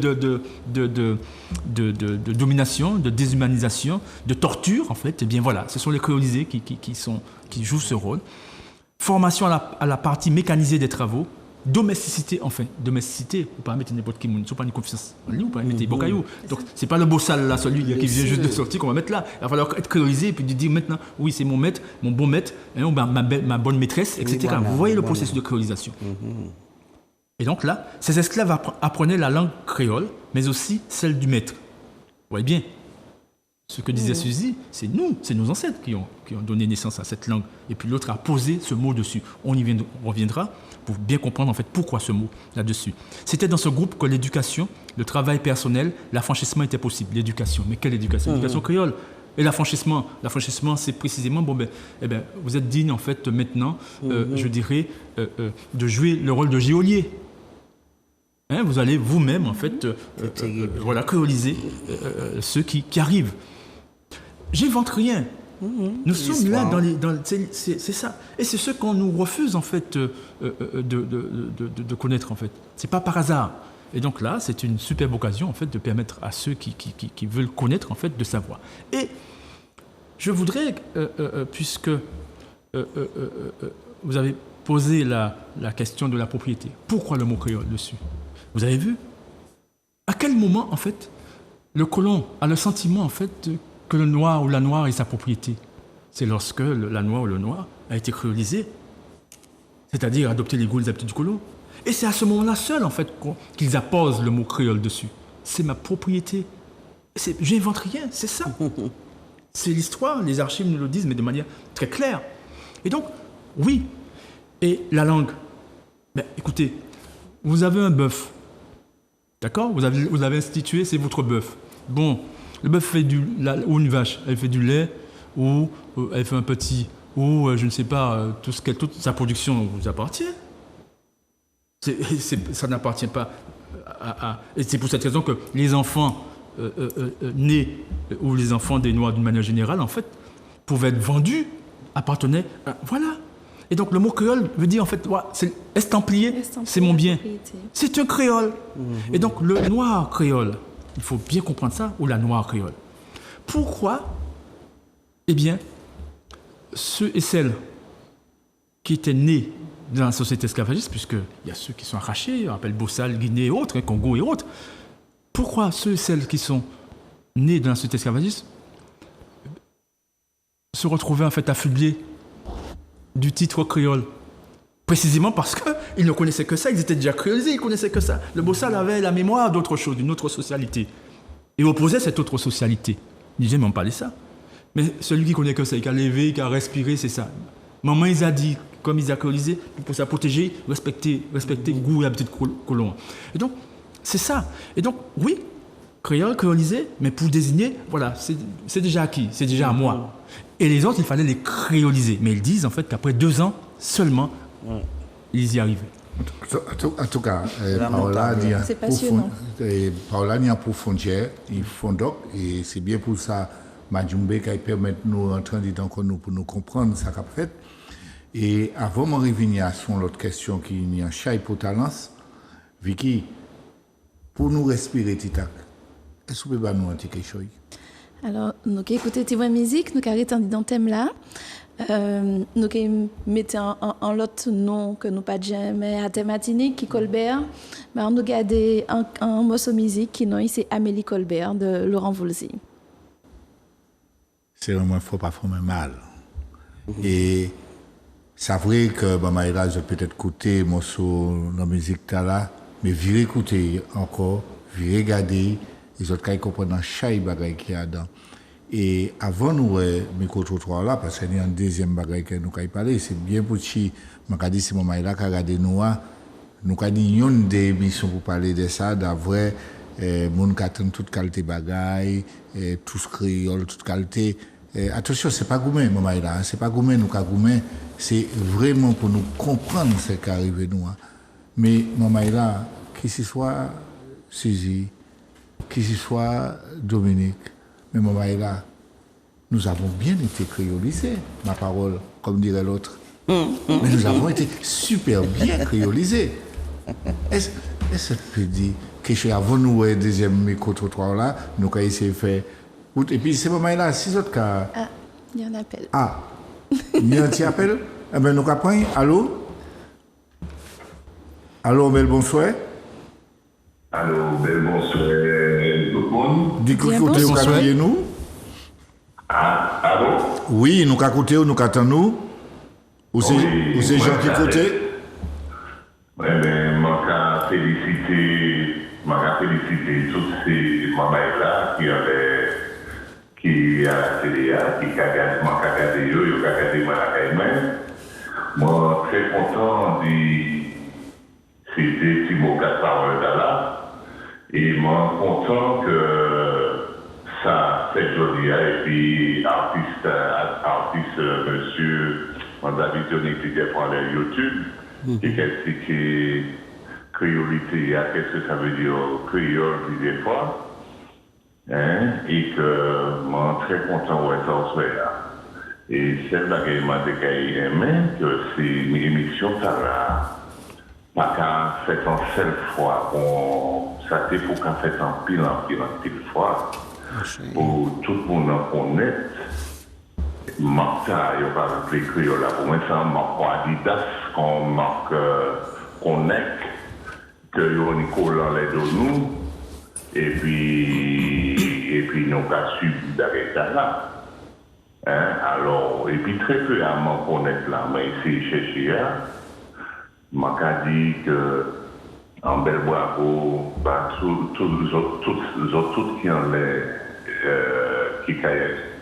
domination, de déshumanisation, de torture, en fait, eh bien voilà, ce sont les créolisés qui jouent ce rôle. Formation à la partie mécanisée des travaux. Domesticité, faut pas mettre n'importe qui, faut pas une confiance en lui, faut pas mettre des bocailloux. Donc, c'est pas le bossal là, celui qui vient juste de sortir qu'on va mettre là. Il va falloir être créolisé et puis dire maintenant, oui, c'est mon maître, mon bon maître, hein, ma bonne maîtresse, etc. Oui, voilà, vous voyez le processus de créolisation. Et donc là, ces esclaves apprenaient la langue créole, mais aussi celle du maître. Vous voyez bien, ce que disait Suzy, c'est nos ancêtres qui ont donné naissance à cette langue. Et puis l'autre a posé ce mot dessus. On y reviendra pour bien comprendre en fait pourquoi ce mot là-dessus. C'était dans ce groupe que l'éducation, le travail personnel, l'affranchissement était possible. L'éducation, mais quelle éducation? L'éducation créole. Et l'affranchissement, c'est précisément, vous êtes digne en fait maintenant, je dirais, de jouer le rôle de géolier. Hein, vous allez vous-même en fait, créoliser ceux qui arrivent. J'invente rien. Nous sommes là c'est ça. Et c'est ce qu'on nous refuse en fait de connaître en fait. C'est pas par hasard. Et donc là, c'est une superbe occasion en fait de permettre à ceux qui veulent connaître en fait de savoir. Et je voudrais, puisque vous avez posé la question de la propriété, pourquoi le mot créole dessus? Vous avez vu? À quel moment en fait le colon a le sentiment en fait que le noir ou la noire est sa propriété? C'est lorsque la noire ou le noir a été créolisé, c'est-à-dire adopté les goûts et les habitudes du colon. Et c'est à ce moment-là seul, en fait, qu'ils apposent le mot créole dessus. C'est ma propriété. J'invente rien, c'est ça. C'est l'histoire, les archives nous le disent, mais de manière très claire. Et donc, oui. Et la langue. Écoutez, vous avez un bœuf. D'accord? Vous avez institué, c'est votre bœuf. Bon, le bœuf fait ou une vache, elle fait du lait, ou elle fait un petit ou je ne sais pas, toute sa production vous appartient. Ça n'appartient pas et c'est pour cette raison que les enfants nés ou les enfants des Noirs d'une manière générale, en fait, pouvaient être vendus, appartenaient. Voilà. Et donc le mot créole veut dire en fait, c'est estampillé, c'est mon bien. C'est un créole. Et donc le noir créole, il faut bien comprendre ça, ou la noire créole. Pourquoi? Eh bien, ceux et celles qui étaient nés dans la société esclavagiste, puisqu'il y a ceux qui sont arrachés, on appelle Bossal, Guinée et autres, Congo et autres. Pourquoi ceux et celles qui sont nés dans la société esclavagiste se retrouvaient en fait affublés du titre créole? Précisément parce qu'ils ne connaissaient que ça, ils étaient déjà créolisés, ils ne connaissaient que ça. Le Bossal avait la mémoire d'autre chose, d'une autre socialité. Et opposait cette autre socialité. Il disait, mais on parlait ça. Mais celui qui connaît que ça, qui a levé, qui a respiré, c'est ça. Maman, ils a dit, comme ils a créolisé, pour ça protéger, respecter le goût et l'habitude colon. Et donc, c'est ça. Et donc, oui, créole, créolisé, mais pour désigner, voilà, c'est déjà acquis, c'est déjà à moi. Et les autres, il fallait les créoliser. Mais ils disent, en fait, qu'après 2 ans seulement, ils y arrivaient. En tout cas, c'est passionnant. Paola n'y a pour frontière, ils font donc, et c'est bien pour ça, Madjumbe qui permet nous entrer pour nous comprendre ça qu'a fait. Et avant de revenir sur l'autre question qui est en chai pour talence, Vicky, pour nous respirer, Titak, est-ce que vous pouvez nous dire quelque chose? Alors, nous avons écouté tes musique, nous avons arrêté dans le thème là. Nous avons mis en l'autre nom que nous pas jamais à thématique qui Colbert. Mais on a gardé un morceau de musique qui c'est Amélie Colbert de Laurent Voulzy. C'est vraiment faut pas faire mal. Et c'est vrai que Maïla, j'ai peut-être écouté morceau de la musique là, mais virez écouter encore, virez regarder, les autres qui comprennent dans chaque bagaille qu'il y a dedans. Et avant nous micro-trottoir là, parce qu'il y a un deuxième bagaille que nous avons parlé, c'est bien pour qui, je dis c'est Maïla qui a regardé nous avons dit une des émissions pour parler de ça, d'avoir moun qui attend toute qualité bagaille, tout ce créole, toute qualité. Attention, c'est pas gourmet, Maïla, c'est pas gourmet, nous gourmet, c'est vraiment pour nous comprendre ce qui arrive nous. Mais Maïla, qui ce soit Suzy, qui ce soit Dominique, mais Maïla, nous avons bien été créolisés, ma parole, comme dirait l'autre. Mais nous avons été super bien créolisés. Est-ce que tu peux dire que avant nous, le deuxième micro-trottoir là, nous avons essayé de faire. Et puis c'est Maïla, 6 autres cas. Ah, il y a un appel. Ah, il y a un petit appel. Eh bien, nous avons allô? Allô, bel bonsoir. Allô, bel bonsoir tout le monde. Dites-nous, vous avez nous? Ah, allô? Oui, nous avons écouté, nous attendons nous. Ou c'est gens qui écoutent? Oui, mais je féliciter tous ces mamans-là qui a télé, qui a regardé moi, très content de c'était Thibaut Gaspard là. Et moi, content que ça fait joli. Et puis, artiste, monsieur David Johnny qui prend le YouTube, et qui explique créolité, qu'est-ce que ça veut dire créole des fois. Et que moi, très content de ça soit là. Et celle là que m'a aimé, que c'est une émission là, pas qu'à faire en seule fois, ça c'est pour qu'à faire en pile fois, pour tout le monde connaître. Marca, il n'y a pas de créole là, pour moi c'est un marque Adidas, qu'on marque Connect, que Nicolas dans les deux nous, et puis nous avons suivi d'arrêter là. Alors, et puis très peu à m'en connaître là, mais ici, chez m'a dit que en bel bravo, tous les autres qui ont qui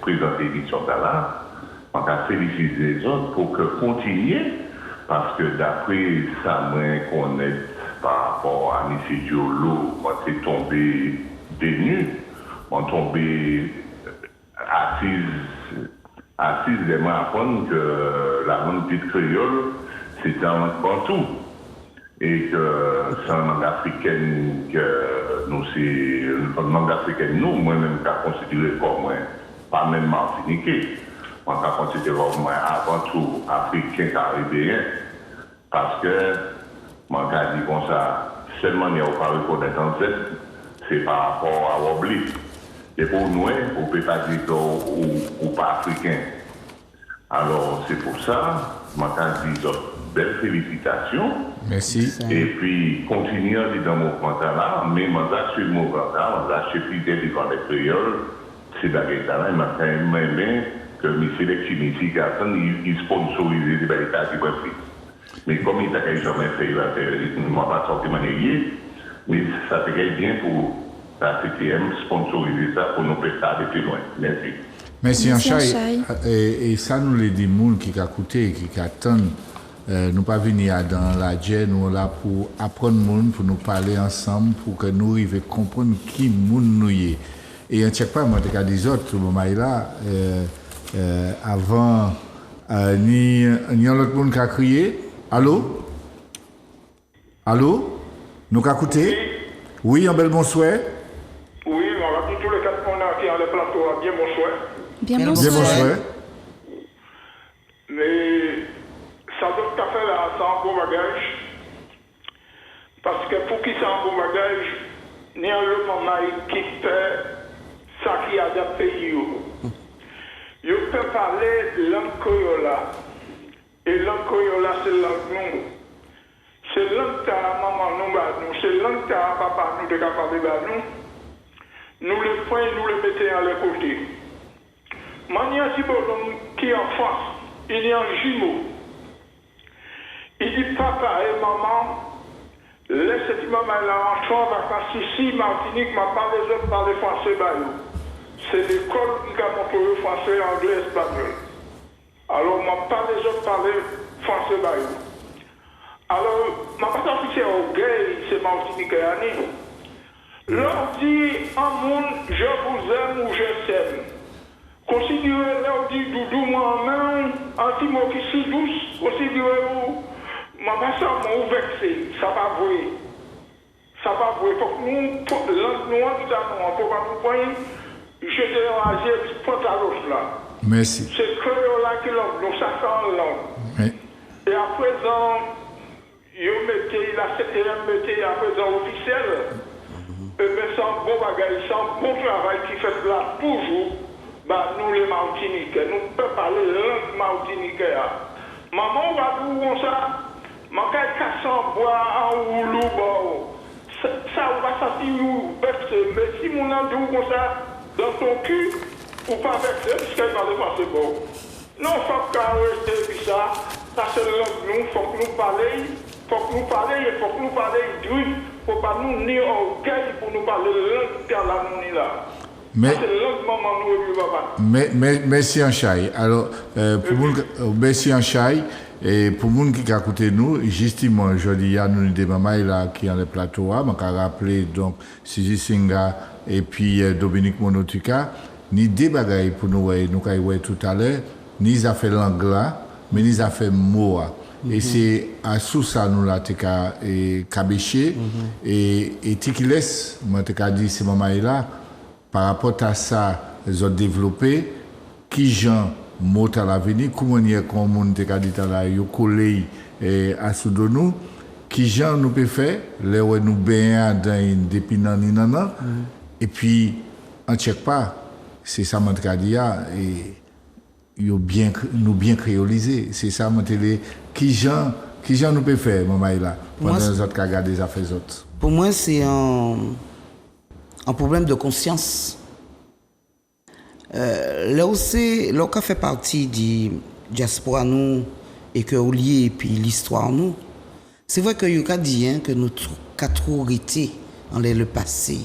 présenté l'émission là, m'a félicité les autres pour que continuer, parce que d'après ça, moi, connaître par rapport à M. Diolo, moi, c'est tombé dénu, moi, tombé assis, j'aimerais apprendre que la langue dite créole, c'est un langue partout. Et que c'est une langue africaine que nous, c'est une langue africaine, nous, moi-même, qu'à considérer comme moi, pas même martiniquais. Moi, qu'à considérer comme moi avant tout africain, caribéen. Parce que, moi, qu'à dire comme ça, seulement il n'y a pas reconnaître ancêtre, c'est par rapport à l'oubli. Et pour nous, on ne peut pas dire qu'on n'est pas africain. Alors, c'est pour ça, moi, qu'à dire belle félicitations. Merci. Et puis, continuer dans mon mouvement-là, mais moi, je suis le mouvement-là, moi, je suis fidèle devant les créoles, c'est la guerre-là, il m'a fait bien que M. Lecchini, il sponsorise des belles états qui vont faire. Mais comme il n'a jamais fait, il ne m'a pas sorti manier, mais ça serait bien pour la CTM sponsoriser ça pour nous permettre d'aller plus loin. Merci. Merci, Anchaï. Et ça, nous les dit, gens qui a coûté, qui attendent. Nous pas venir dans la GE, nous là pour apprendre monde, pour nous parler ensemble, pour que nous arrivions à comprendre qui monde nous est. Et on ne check pas, moi, des autres, moment là, avant, ni un autre monde qui a crié. Allô? Allô? Nous avons écouté? Oui, un bel bonsoir. Oui, on va dire tous les quatre qu'on a qui ont le plateau, bien bonsoir. Bien bonsoir. Mais ça doit pas faire là, c'est un beau bagage. Parce que pour qui c'est un beau bagage, il y a un moment qui fait ça qui a des pays. Je peux parler de langue créole. Et langue créole, c'est langue nous. C'est langue que maman nous, c'est langue que papa nous de capable de nous. Nous les prenons, nous les mettons à leur côté. Mania Sibodon qui est en France, il y a un jumeau. Il dit papa et maman, laisse cette maman là en en vacances ici, Martinique, m'a pas les autres parler français. C'est l'école qui a montré le français, anglais, espagnol. Alors, m'a pas les autres parler français. Alors, ma pas officier au gay, c'est Martinique. Leur dit en monde, je vous aime ou je t'aime. Considérez leur dit doudou moi en main, anti-mot qui si douce, considérez-vous. Ma soeur m'a vexé, ça va vrai. Ça va vrai. Faut que nous, tout à nous, faut pas nous prendre, jeter en Asie, puis prendre à l'autre là. Merci. C'est créole là qui l'ont, ça fait en langue. Oui. Et à présent, la CTM mettait à présent officiel, et bien c'est un bon bagage, c'est un bon travail qui fait là toujours, nous les Martiniquais, nous ne pouvons parler langue Martiniquais. Maman va dire comme ça. Manquer casse en bois, en roulou, ça va sortir ou vexer. Mais si mon a dit comme ça, dans ton cul, ou pas vexer, parce qu'elle va le passer bon. Non, il faut qu'on reste comme ça. Ça c'est l'homme, nous, il faut que nous parlions, il faut que nous parlions dur. Il ne faut pas nous nier orgueil pour nous parler de langue car la nous là. Mais, c'est l'autre moment nous et papa. Merci Anchaï. Alors, merci Anchaï. Et pour les gens qui ont écouté nous, justement, je dis, il y a des mamans là qui ont le plateau, je vais rappeler donc Sisi Singa et puis Dominique Monotuka, ni des bagailles pour nous avons tout à l'heure, ni ils ont fait langue là, mais ils ont fait mot. Et c'est à sous ça nous là et cabéché et Tikiles, moi t'ai dit ces mamans là, par rapport à ça, ils ont développé qui gens mot à l'avenir, comment il y a comme monde te dit là, yo collé à sous de nous, qui gens nous peut faire, les où nous baigner dans des pinans et puis on check pas, c'est ça mon dit et yo bien nous bien créolisé, c'est ça mon télé qui gens nous peut faire maman là pendant les autres qui regardent des affaires autres. Pour moi c'est un problème de conscience. Là aussi, là qu'on fait partie du diaspora nous et que lié et puis l'histoire nous, c'est vrai que Yuka dit que nous avons trop été en le passé.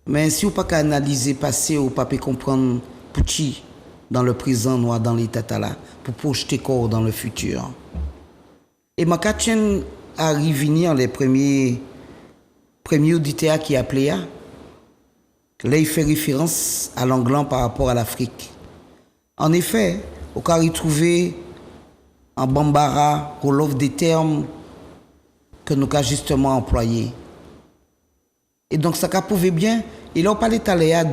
Mais si on pas analyser le passé, on pas comprendre petit dans le présent noir dans l'état là pour projeter corps dans le futur. Et ma tiens à revenir les premiers auditeurs qui appelaient là, il fait référence à l'anglais par rapport à l'Afrique. En effet, on peut retrouver en Bambara, on l'offre des termes que nous avons justement employés. Et donc, ça prouve bien. Et là, on parlait tout à l'heure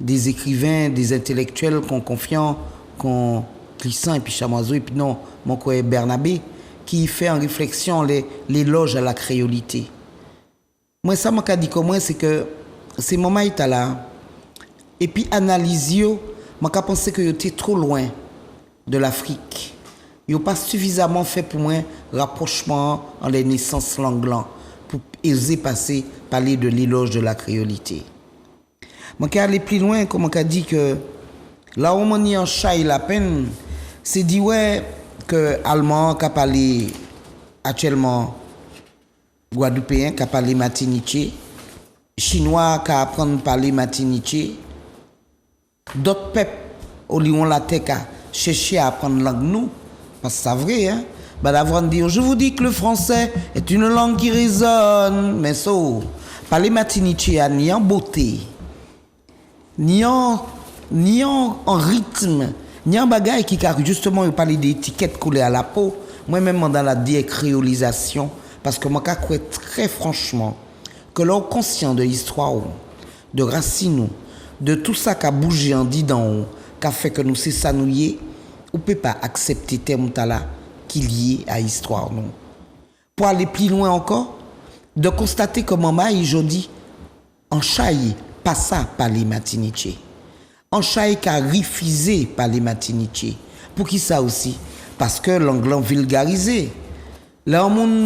des écrivains, des intellectuels qu'on confiant, qu'on Clisson et puis Chamoiseau, et puis non, mon collègue Bernabé, qui fait en réflexion l'éloge à la créolité. Moi, ça m'a dit comment c'est que ces moments étaient là. Et puis, analyse, je pensé que j'étais trop loin de l'Afrique. Ils n'ont pas suffisamment fait pour moi rapprochement en les naissances langues pour oser passer, parler de l'éloge de la créolité. Je vais aller plus loin, comme on a dit que là où on y en chaille la peine, c'est dit ouais que Allemand qui a parlé actuellement Guadeloupéen qui a parlé Martiniquais, Chinois qui a appris à parler Martiniquais, d'autres peuples au Lyon la tête qui a cherché à apprendre langue nous, parce que c'est vrai, hein. Dire, je vous dis que le français est une langue qui résonne, mais ça, parler Martiniquais ni en beauté, ni en rythme, ni en bagaille qui a justement parlé d'étiquettes collées à la peau, moi-même dans la décréolisation, parce que moi, je crois très franchement que l'on est conscient de l'histoire, de racines, de tout ça qui a bougé en disant, qui a fait que nous s'ésanouiller, on ne peut pas accepter terme là qui est lié à l'histoire. Non. Pour aller plus loin encore, de constater comment je dis, en chaille, pas ça par les Martiniquais. En chaille qui a refusé par les Martiniquais. Pour qui ça aussi? Parce que l'anglais vulgarisé. Là, on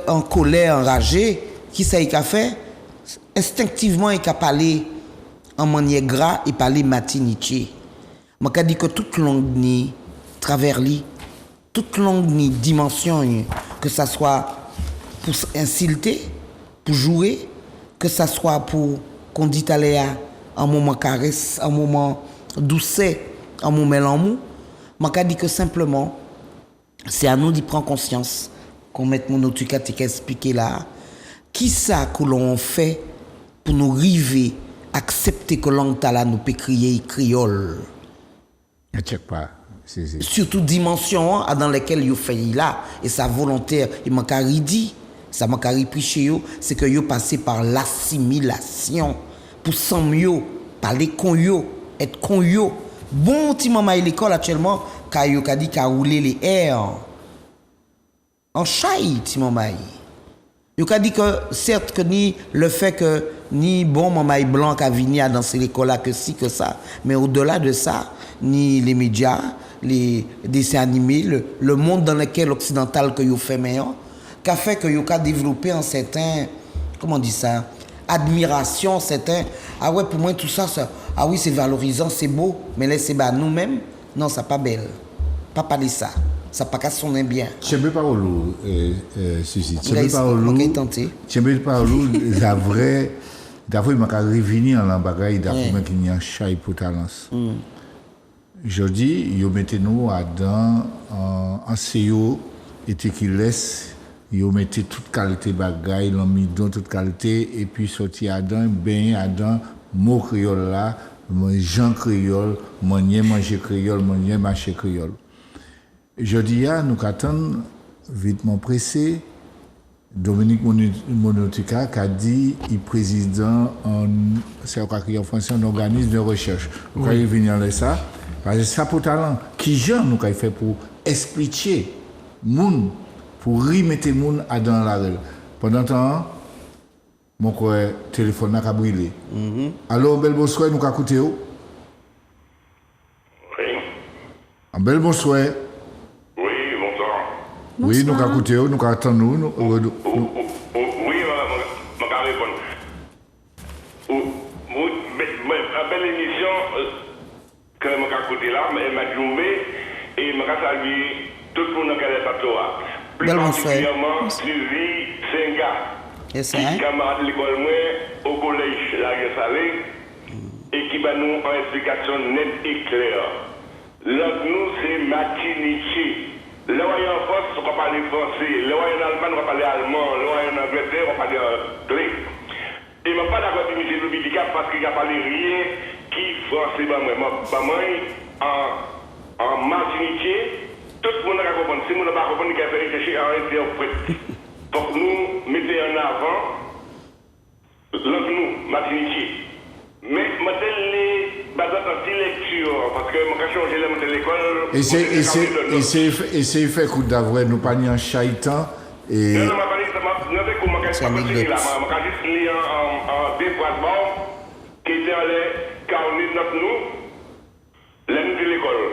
en colère, enragé, qui ça y a fait? Instinctivement, il a parlé en manière gras et parlé Martiniquais. Je dis dit que toute langue ni travers lui, toute langue ni dimension, que ça soit pour insulter, pour jouer, que ça soit pour qu'on dit aller à un moment caresse, un moment doucet, un moment l'amour, je dis que simplement, c'est à nous d'y prendre conscience, qu'on mette mon autre qui expliqué là, qui ça que l'on fait pour nous arriver, accepter que langue là nous peut crier créole. Ne check pas. Surtout dimension dans laquelle il fait là et sa volontaire il m'a dit ça m'a chez eux c'est que yo passé par l'assimilation pour sans mieux parler con yo être con yo bon petit maman à l'école actuellement car yo a dit qu'a roulé les airs en chaille petit maman yo a dit que certes que ni le fait que ni bon maman blanc a venu à danser l'école là que si que ça mais au-delà de ça ni les médias les dessins animés, le monde dans lequel occidental que vous faites meilleur, qui a fait que vous avez développé un certain, comment on dit ça, admiration, certain, ah ouais, pour moi tout ça, ah oui, c'est valorisant, c'est beau, mais là, c'est nous-mêmes, non, ça pas belle. Pas parler ça. Ça pas qu'à sonner bien. Chembe Paolo, Suzy. Chembe Paolo, d'après ma revenir en bagaille, d'après moi qu'il y a un chai pour talence. Je dis, yo mettez nous dans en CEO et qui laisse, yo mettez toute qualité bagaille, l'amidon toute qualité et puis sorti à dans ben à dans mot créole là, Jean créole, manier manger créole, manier marcher créole. Je dis nous attendons vitement pressé. Dominique Monotica qui a dit il président c'est en français un organisme de recherche. Vous allez venir là ça. Parce que ça pour talent, qui gens nous fait pour expliquer moun, pour remettre moun à dans la règle. Pendant ce temps, mon téléphone a brûlé. Alors, bel bonsoir, nous avons écouté. Oui. Un bel bonsoir. Oui, bonsoir. Oui, nous avons écouté, nous avons attendu. Oui, je vais répondre. Une belle émission. Que je suis côté là, je m'a joué et je salue tout le monde qui est plateau. Plus particulièrement, Sylvie Senga, qui est camarade de l'école au collège La Salé et qui va nous une explication nette et claire. Nous, c'est Martiniquais. Là où il y a en France, on va parler français. Là où il y a en Allemagne, on va parler allemand. Là où il y a en Angleterre, on va parler anglais. Et je ne suis pas d'accord avec M. Loubidika parce qu'il n'a parlé rien. Qui français, en martiniquais, tout le monde a compris. Si on n'a pas compris, il a fait chercher un interprète. Donc nous mettons en avant nous, martiniquais. Mais maintenant, les bases anti-lecture, parce que je vais changer l'école. Et c'est fait coup d'avoir nous pas en chaïtan. Et... Non, je vais comment je vais là. Je vais juste lire en deux phrases qui étaient dans les carnets de nous, l'année de l'école.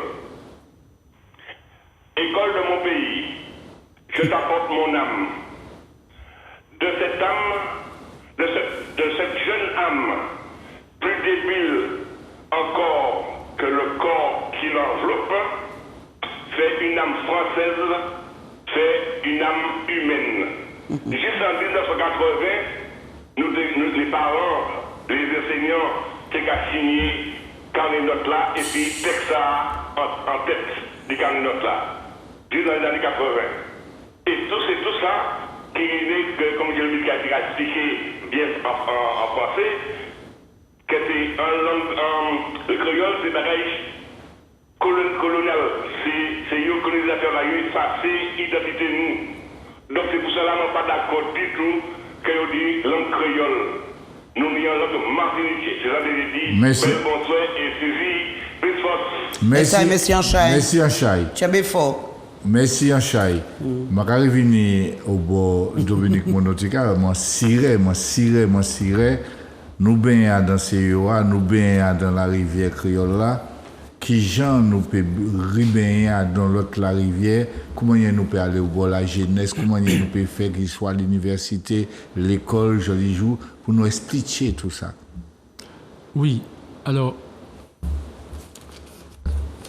École de mon pays, je t'apporte mon âme. De cette âme, de cette jeune âme, plus débile encore que le corps qui l'enveloppe, fait une âme française, fait une âme humaine. Juste en 1980, nous les parents, les enseignants, qui ont signé carnet notes là, et puis texte en tête du carnet notes là, juste dans les années 80. Et c'est tout ça qui est, comme je l'ai expliqué bien en français, que c'est en langue, le créole, c'est pareil, colonial, c'est un colonisateur là, il effacé identité nous. Donc c'est pour cela qu'on n'est pas d'accord du tout que on dit langue créole. Nous n'y en langue martiniquais. C'est ça que j'ai dit. Merci. Bonsoir et suivi. Plus force. Merci Anchaï. Merci Anchaï. Tu as fort. Merci Anchaï. Je suis arrivé au bord Dominique Monotika. Moi, ciré. Nous baignons dans ces yoa, nous baignons dans la rivière créole là. Qui gens nous peut ribaigner dans l'autre la rivière, comment nous peut aller au bord la jeunesse, comment nous peut faire qu'il soit l'université, l'école, joli jour, pour nous expliquer tout ça. Oui, alors,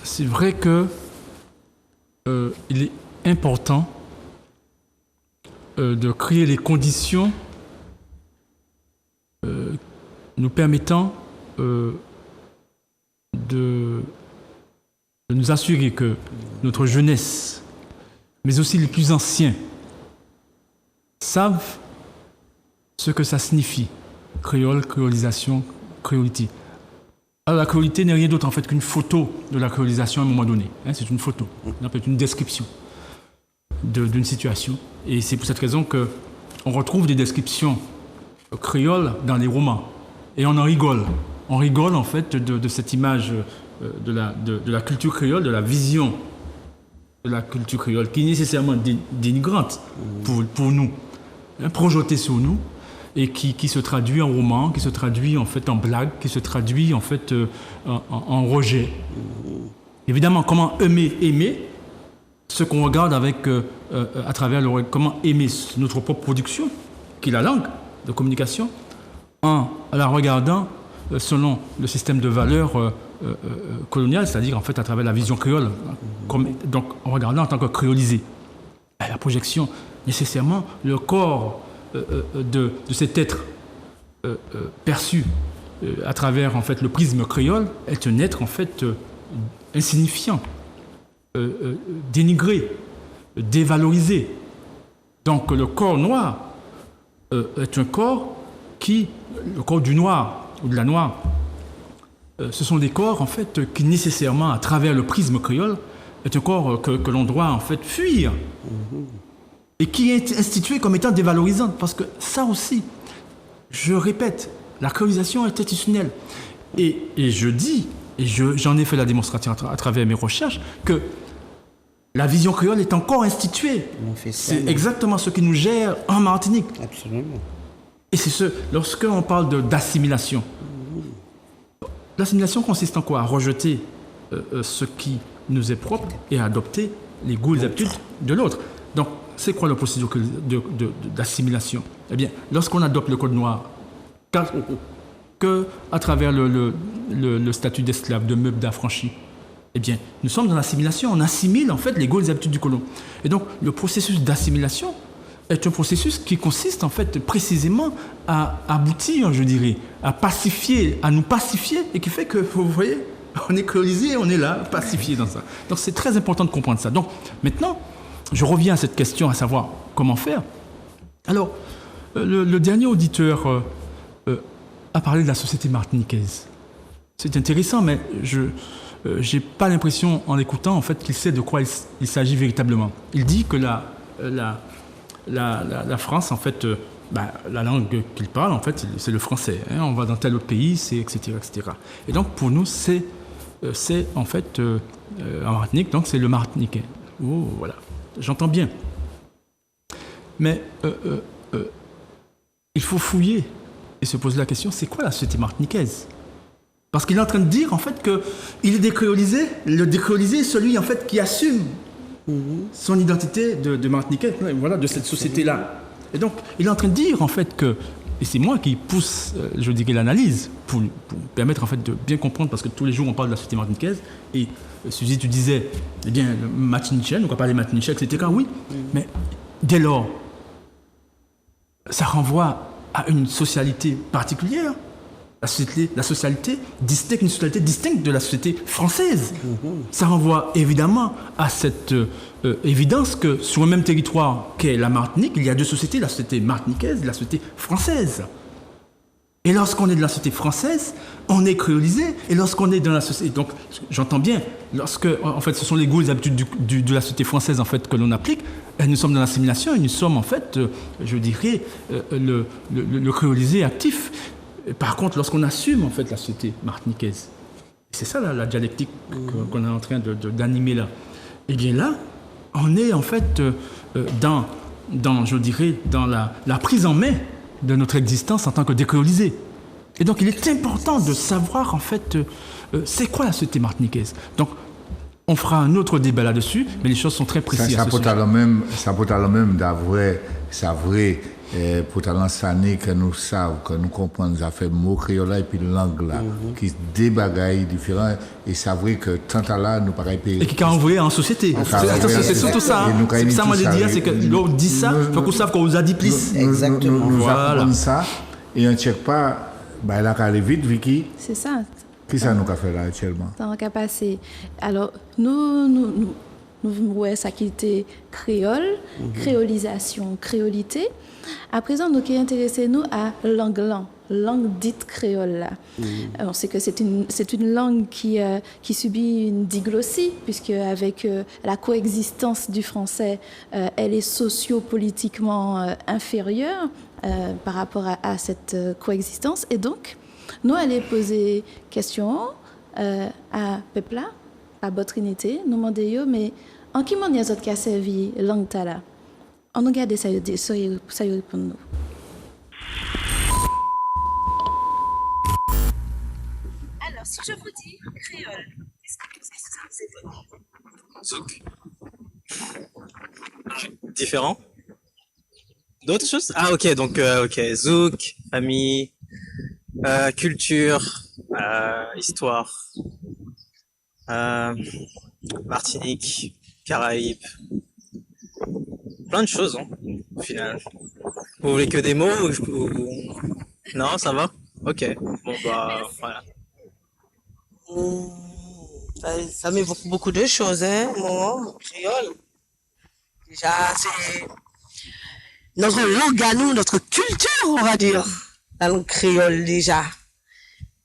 c'est vrai que il est important de créer les conditions nous permettant de nous assurer que notre jeunesse, mais aussi les plus anciens, savent ce que ça signifie. Créole, créolisation, créolité. Alors la créolité n'est rien d'autre en fait qu'une photo de la créolisation à un moment donné. C'est une photo, ça peut être une description d'une situation. Et c'est pour cette raison qu'on retrouve des descriptions créoles dans les romans. Et on en rigole. On rigole en fait de cette image de la culture créole, de la vision de la culture créole, qui est nécessairement dénigrante pour nous, projetée sur nous, et qui se traduit en roman, qui se traduit en fait en blague, qui se traduit en fait en rejet. Évidemment, comment aimer ce qu'on regarde avec, à travers comment aimer notre propre production, qui est la langue de communication, en la regardant selon le système de valeurs colonial, c'est-à-dire en fait à travers la vision créole, donc en regardant en tant que créolisé. La projection, nécessairement, le corps de cet être perçu à travers en fait le prisme créole est un être en fait insignifiant, dénigré, dévalorisé. Donc le corps noir est un corps le corps du noir ou de la noire, ce sont des corps en fait qui nécessairement, à travers le prisme créole, est un corps que l'on doit en fait fuir et qui est institué comme étant dévalorisant, parce que ça aussi, je répète, la créolisation est institutionnelle. Et je dis, et j'en ai fait la démonstration à travers mes recherches, que la vision créole est encore instituée. C'est exactement ce qui nous gère en Martinique. Absolument. Et c'est lorsqu'on parle d'assimilation. L'assimilation consiste en quoi? À rejeter ce qui nous est propre et à adopter les goûts et les habitudes de l'autre. Donc, c'est quoi le procédure d'assimilation? Eh bien, lorsqu'on adopte le code noir, que à travers le statut d'esclave, de meuble d'affranchi, eh bien, nous sommes dans l'assimilation. On assimile en fait les goûts et les habitudes du colon. Et donc, le processus d'assimilation est un processus qui consiste en fait précisément à aboutir, je dirais, à nous pacifier, et qui fait que, vous voyez, on est créolisé, on est là, pacifié dans ça. Donc c'est très important de comprendre ça. Donc maintenant, je reviens à cette question, à savoir comment faire. Alors, le dernier auditeur a parlé de la société martiniquaise. C'est intéressant, mais j'ai pas l'impression, en l'écoutant, en fait, qu'il sait de quoi il s'agit véritablement. Il dit que la France, en fait, la langue qu'il parle, en fait, c'est le français. Hein. On va dans tel autre pays, c'est etc., etc. Et donc, pour nous, c'est en fait, en Martinique, donc c'est le martiniquais. Oh, voilà. J'entends bien. Mais il faut fouiller et se poser la question, c'est quoi la société martiniquaise? Parce qu'il est en train de dire, en fait, qu'il est décréolisé. Le décréolisé est celui, en fait, qui assume son identité de martiniquais, voilà, de cette société-là. Et donc, il est en train de dire, en fait, que... Et c'est moi qui pousse, je dirais, l'analyse pour permettre, en fait, de bien comprendre, parce que tous les jours, on parle de la société martiniquaise. Et, Suzy, tu disais, eh bien, martiniquais, on va parler martiniquais, etc. Oui, mais dès lors, ça renvoie à une socialité particulière. La socialité distincte, une socialité distincte de la société française. Ça renvoie évidemment à cette évidence que sur le même territoire qu'est la Martinique, il y a deux sociétés, la société martiniquaise et la société française. Et lorsqu'on est de la société française, on est créolisé. Et lorsqu'on est dans la société... Donc, j'entends bien, lorsque, en fait, ce sont les goûts et les habitudes de la société française, en fait, que l'on applique, et nous sommes dans l'assimilation et nous sommes, en fait, je dirais, le créolisé actif. Par contre, lorsqu'on assume en fait la société martiniquaise, c'est ça la dialectique qu'on est en train d'animer là, et bien là, on est en fait dans je dirais, dans la prise en main de notre existence en tant que décréolisé. Et donc, il est important de savoir en fait c'est quoi la société martiniquaise. Donc, on fera un autre débat là-dessus, mais les choses sont très précises. Ça peut être le même d'avoir, c'est vrai. Pour l'enseigner que nous savons, que nous comprenons, ça fait mot créole et puis langue là, qui débagaille différents. Et c'est vrai que tant à là, nous paraît payer. Et qui a envoyé en société. C'est surtout ça. Hein. C'est ça, moi, je dis, c'est que l'autre dit ça, il faut qu'on save qu'on vous a dit plus. Exactement. Nous apprenons ça et on ne check pas, il a qu'à aller vite, Vicky. C'est ça. Qu'est-ce que nous avons fait là actuellement? Tant qu'à passer. Alors, nous voyons ça qui était créole, créolisation, créolité. À présent, nous qui intéressons à langue dite créole. Là. On sait que c'est une langue qui subit une diglossie, puisque avec la coexistence du français, elle est socio-politiquement inférieure par rapport à cette coexistence. Et donc, nous allons poser question à Pepla, à Botrinité, nous demandons, mais en qui manière vous avez servi langue tala? On regarde ça, ça répond nous. Alors, si je vous dis créole, qu'est-ce que vous évoque? Zouk. Différent. D'autres choses? Ah, ok, donc, ok. Zouk, famille, culture, histoire, Martinique, Caraïbes. Plein de choses, hein, au final. Vous voulez que des mots ou... Non, ça va? Ok. Bon, voilà. Ça m'évoque beaucoup de choses, hein, mon créole. Déjà, c'est notre langue à nous, notre culture, on va dire. La langue créole, déjà.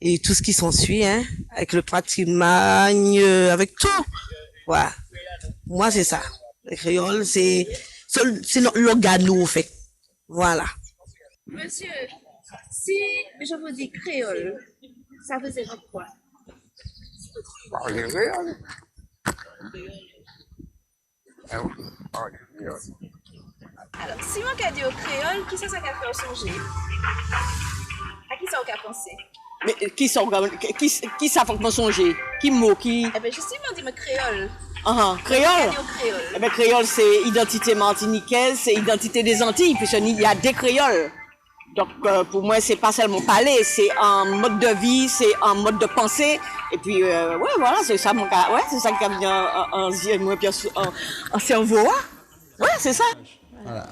Et tout ce qui s'ensuit, hein, avec le patrimoine, avec tout. Voilà. Moi, c'est ça. Le créole, c'est notre langue à nous, en fait. Voilà. Monsieur, si je vous dis créole, ça vous évoque quoi? Alors, si on a dit au créole, qui ça qu'a fait songer? À qui ça qu'a pensé? Mais qui ça fait me songer? Qui mot qui? Eh bien, justement, on dit me créole. Créole? Créole. Eh bien, créole, c'est identité martiniquaise, c'est identité des Antilles, puisqu'il y a des créoles. Donc, pour moi, c'est pas seulement parler, c'est un mode de vie, c'est un mode de pensée. Et puis, ouais, voilà, c'est ça, c'est ça qui a bien un cerveau. Ouais, c'est ça. Voilà.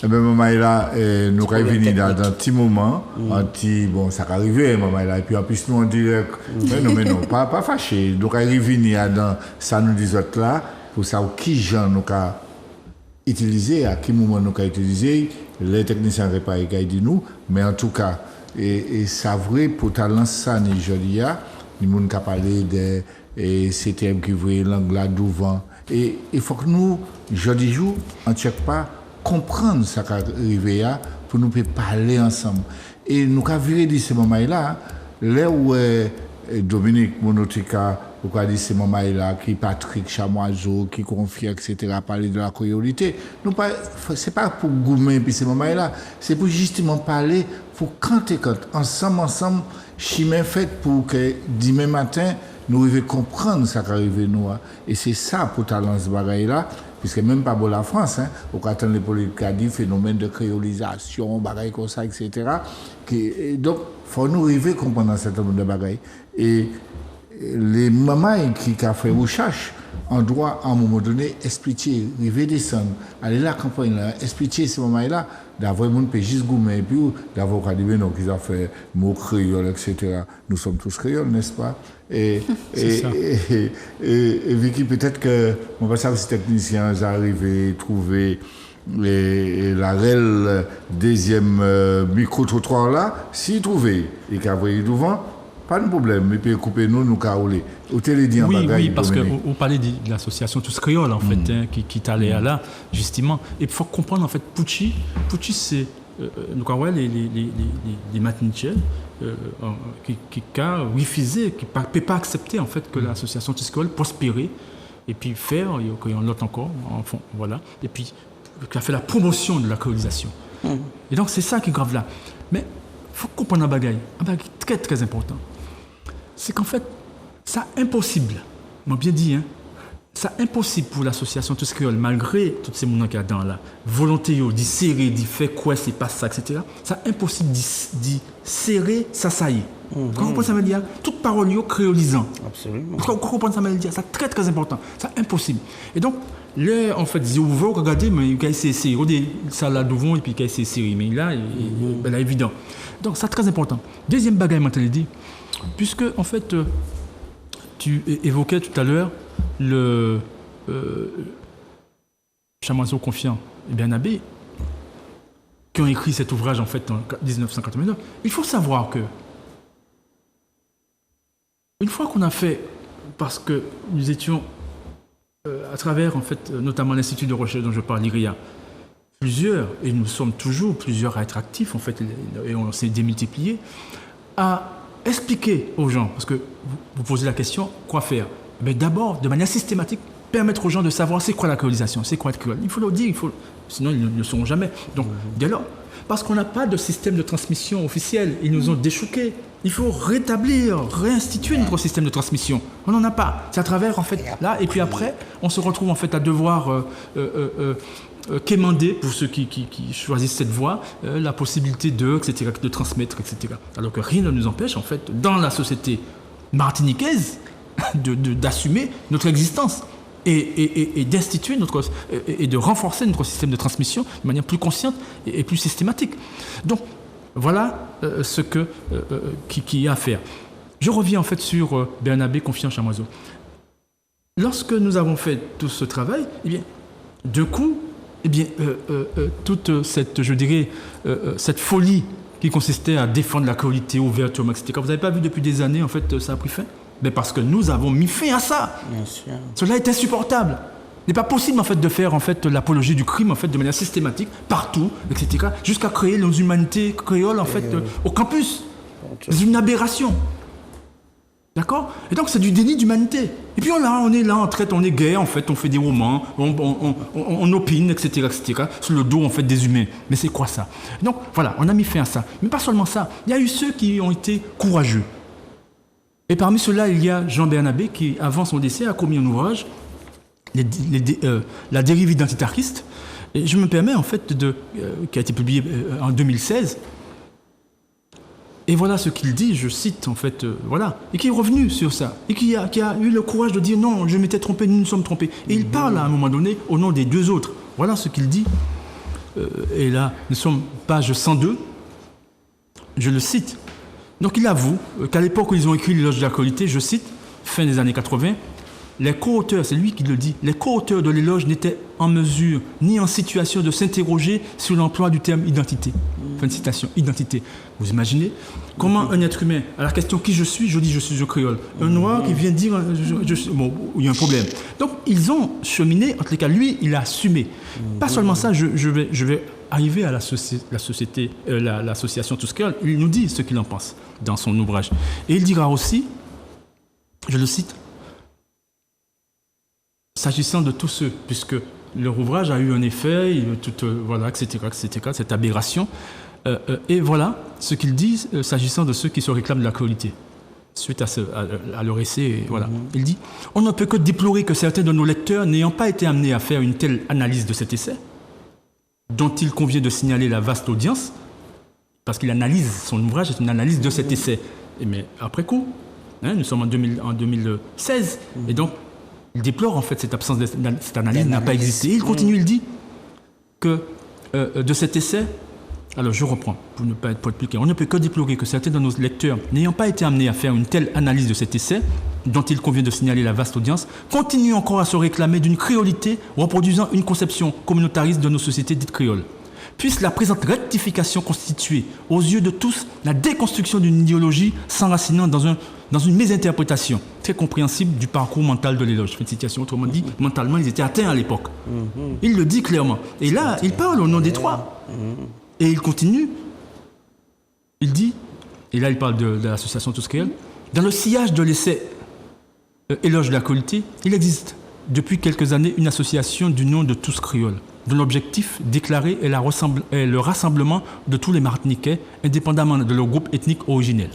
Eh bien, maman est là, nous allons venir dans un petit moment, bon, ça va arriver, maman est là, et puis en plus, nous, en direct, mais non, pas fâché. Nous allons venir dans ça, nous disons là, pour savoir qui genre nous avons utilisé, à quel moment nous avons utilisé, les techniciens ne pas dit nous, mais en tout cas, et c'est vrai, pour ta lancer ça, Nigeria, ni monde qui a parlé de ces termes qui voient langue là devant. Et il faut que nous, jeudi jour, en tchèque pas, comprendre ce qui arrive là pour nous parler ensemble. Et nous avons viré de ce moment-là, là où Dominique Monotika, ou dit ce moment-là, qui Patrick Chamoiseau, qui confie, etc., parler de la créolité. Ce n'est pas pour goumer, puis ce moment-là, c'est pour justement parler, pour quand ensemble, chemin fait pour que demain matin, nous arrivions à comprendre ce qui arrive nous. Et c'est ça pour talent ce bagaille-là, puisque même pas pour la France, au quand les politiques qui dit phénomène de créolisation, bagaille comme ça, etc. Donc, il faut nous arriver à comprendre un certain nombre de bagailles. Et les mamans qui ont fait recherche, on doit à un moment donné expliquer, arriver descendre, aller à la campagne, là, expliquer ces moments-là, d'avoir un monde qui juste gourmet, et puis d'avoir des gens qui ont fait mots créoles, etc. Nous sommes tous créoles, n'est-ce pas? Et Vicky, peut-être que on va savoir si techniciens arrivent à trouver la réelle deuxième micro-trottoir là, s'ils trouvaient et qu'ils avaient devant, pas de problème, mais puis couper nous caouler. Oui, parce qu'on parlait de l'association Tous Créoles, en fait, qui est allée là, justement. Et il faut comprendre, en fait, Pucci, c'est les matinichels qui ont refusé, qui ne peuvent pas accepter, en fait, que l'association Tous Créoles prospère et puis faire, il y en a l'autre encore, enfin, voilà, et puis qui a fait la promotion de la créolisation. Et donc, c'est ça qui est grave là. Mais il faut comprendre un bagage très, très important. C'est qu'en fait, c'est impossible, m'a bien dit, c'est impossible pour l'association Tous Créoles, malgré tous ces mouvements qu'il y a dans la volonté d'y serrer, d'y faire quoi, c'est pas ça, etc. C'est impossible d'y serrer, ça y est. Vous comprenez ça veut dire? Toute parole créolisant. Absolument. Vous comprenez ça veut dire? C'est très très important. C'est impossible. Et donc, là, en fait, j'ai ouvert, regardez, mais il y a ces séries. Regardez, ça là devant et puis il y a ces séries. Mais là, c'est évident. Donc, c'est très important. Deuxième bagage, maintenant, dit, puisque, en fait, tu évoquais tout à l'heure le Chamoiseau Confiant et Bernabé, qui ont écrit cet ouvrage, en fait, en 1989. Il faut savoir que, une fois qu'on a fait, parce que nous étions à travers, en fait, notamment l'Institut de recherche dont je parle, l'IRIA, plusieurs, et nous sommes toujours plusieurs à être actifs, en fait, et on s'est démultiplié, à expliquer aux gens, parce que vous posez la question, quoi faire? Mais d'abord, de manière systématique, permettre aux gens de savoir c'est quoi la créolisation, c'est quoi être créole. Il faut le dire, sinon ils ne le sauront jamais. Donc, dès lors, parce qu'on n'a pas de système de transmission officiel, ils nous ont déchouqués. Il faut réinstituer notre système de transmission. On n'en a pas. C'est à travers, en fait, là, et puis après, on se retrouve, en fait, à devoir quémander, pour ceux qui choisissent cette voie, la possibilité de transmettre, etc. Alors que rien ne nous empêche, en fait, dans la société martiniquaise, d'assumer notre existence et d'instituer et de renforcer notre système de transmission de manière plus consciente et plus systématique. Donc, voilà ce qui y a à faire. Je reviens en fait sur Bernabé Confiant Chamoiseau. Lorsque nous avons fait tout ce travail, eh bien, de coup, eh bien, toute cette, je dirais, cette folie qui consistait à défendre la créolité ouvertement, etc. Vous n'avez pas vu depuis des années, en fait, ça a pris fin? Mais parce que nous avons mis fin à ça. Bien sûr. Cela est insupportable. Il n'est pas possible en fait de faire en fait l'apologie du crime en fait de manière systématique partout, etc. Jusqu'à créer nos humanités créoles en fait au campus. C'est une aberration. D'accord? Et donc c'est du déni d'humanité. Et puis on est là, on traite, on est gay en fait, on fait des romans, on opine, etc., etc. Sur le dos en fait des humains. Mais c'est quoi ça? Donc voilà, on a mis fin à ça. Mais pas seulement ça. Il y a eu ceux qui ont été courageux. Et parmi ceux-là, il y a Jean Bernabé qui, avant son décès, a commis un ouvrage, La dérive identitariste. Et je me permets, en fait, qui a été publié en 2016. Et voilà ce qu'il dit, je cite, en fait, voilà. Et qui est revenu sur ça. Et qui a eu le courage de dire non, je m'étais trompé, nous nous sommes trompés. Et il parle à un moment donné au nom des deux autres. Voilà ce qu'il dit. Et là, nous sommes page 102. Je le cite. Donc il avoue qu'à l'époque où ils ont écrit l'éloge de la créolité, je cite, fin des années 80, les co-auteurs, c'est lui qui le dit, les co-auteurs de l'éloge n'étaient en mesure ni en situation de s'interroger sur l'emploi du terme identité. Fin de citation, identité. Vous imaginez comment un être humain, à la question qui je suis, je dis je suis un créole. Un noir qui vient dire bon, il y a un problème. Donc ils ont cheminé, en tous les cas, lui, il a assumé. Pas seulement ça, je vais arriver à l'association Tous Créoles. Il nous dit ce qu'il en pense dans son ouvrage. Et il dira aussi, je le cite, s'agissant de tous ceux, puisque leur ouvrage a eu un effet, voilà, etc., cette aberration. Et voilà ce qu'ils disent s'agissant de ceux qui se réclament de la créolité. Suite à leur essai, voilà. Il dit « On ne peut que déplorer que certains de nos lecteurs n'ayant pas été amenés à faire une telle analyse de cet essai, dont il convient de signaler la vaste audience, parce qu'il analyse, son ouvrage est une analyse de cet essai. Mais après coup, nous sommes en 2016, et donc il déplore en fait cette absence de cette analyse n'a pas existé. Et il continue, il dit que de cet essai, alors je reprends pour ne pas être plus clair, on ne peut que déplorer que certains de nos lecteurs n'ayant pas été amenés à faire une telle analyse de cet essai, dont il convient de signaler la vaste audience, continuent encore à se réclamer d'une créolité reproduisant une conception communautariste de nos sociétés dites créoles. Puisse la présente rectification constituer, aux yeux de tous, la déconstruction d'une idéologie s'enracinant dans une mésinterprétation très compréhensible du parcours mental de l'éloge. Une situation, autrement dit, mentalement, ils étaient atteints à l'époque. Il le dit clairement. Et là, il parle au nom des trois. Et il continue. Il dit, et là il parle de l'association Tous Créoles, dans le sillage de l'essai Éloge de la créolité, il existe depuis quelques années une association du nom de Tous Créoles, dont l'objectif déclaré est le rassemblement de tous les Martiniquais, indépendamment de leur groupe ethnique originel.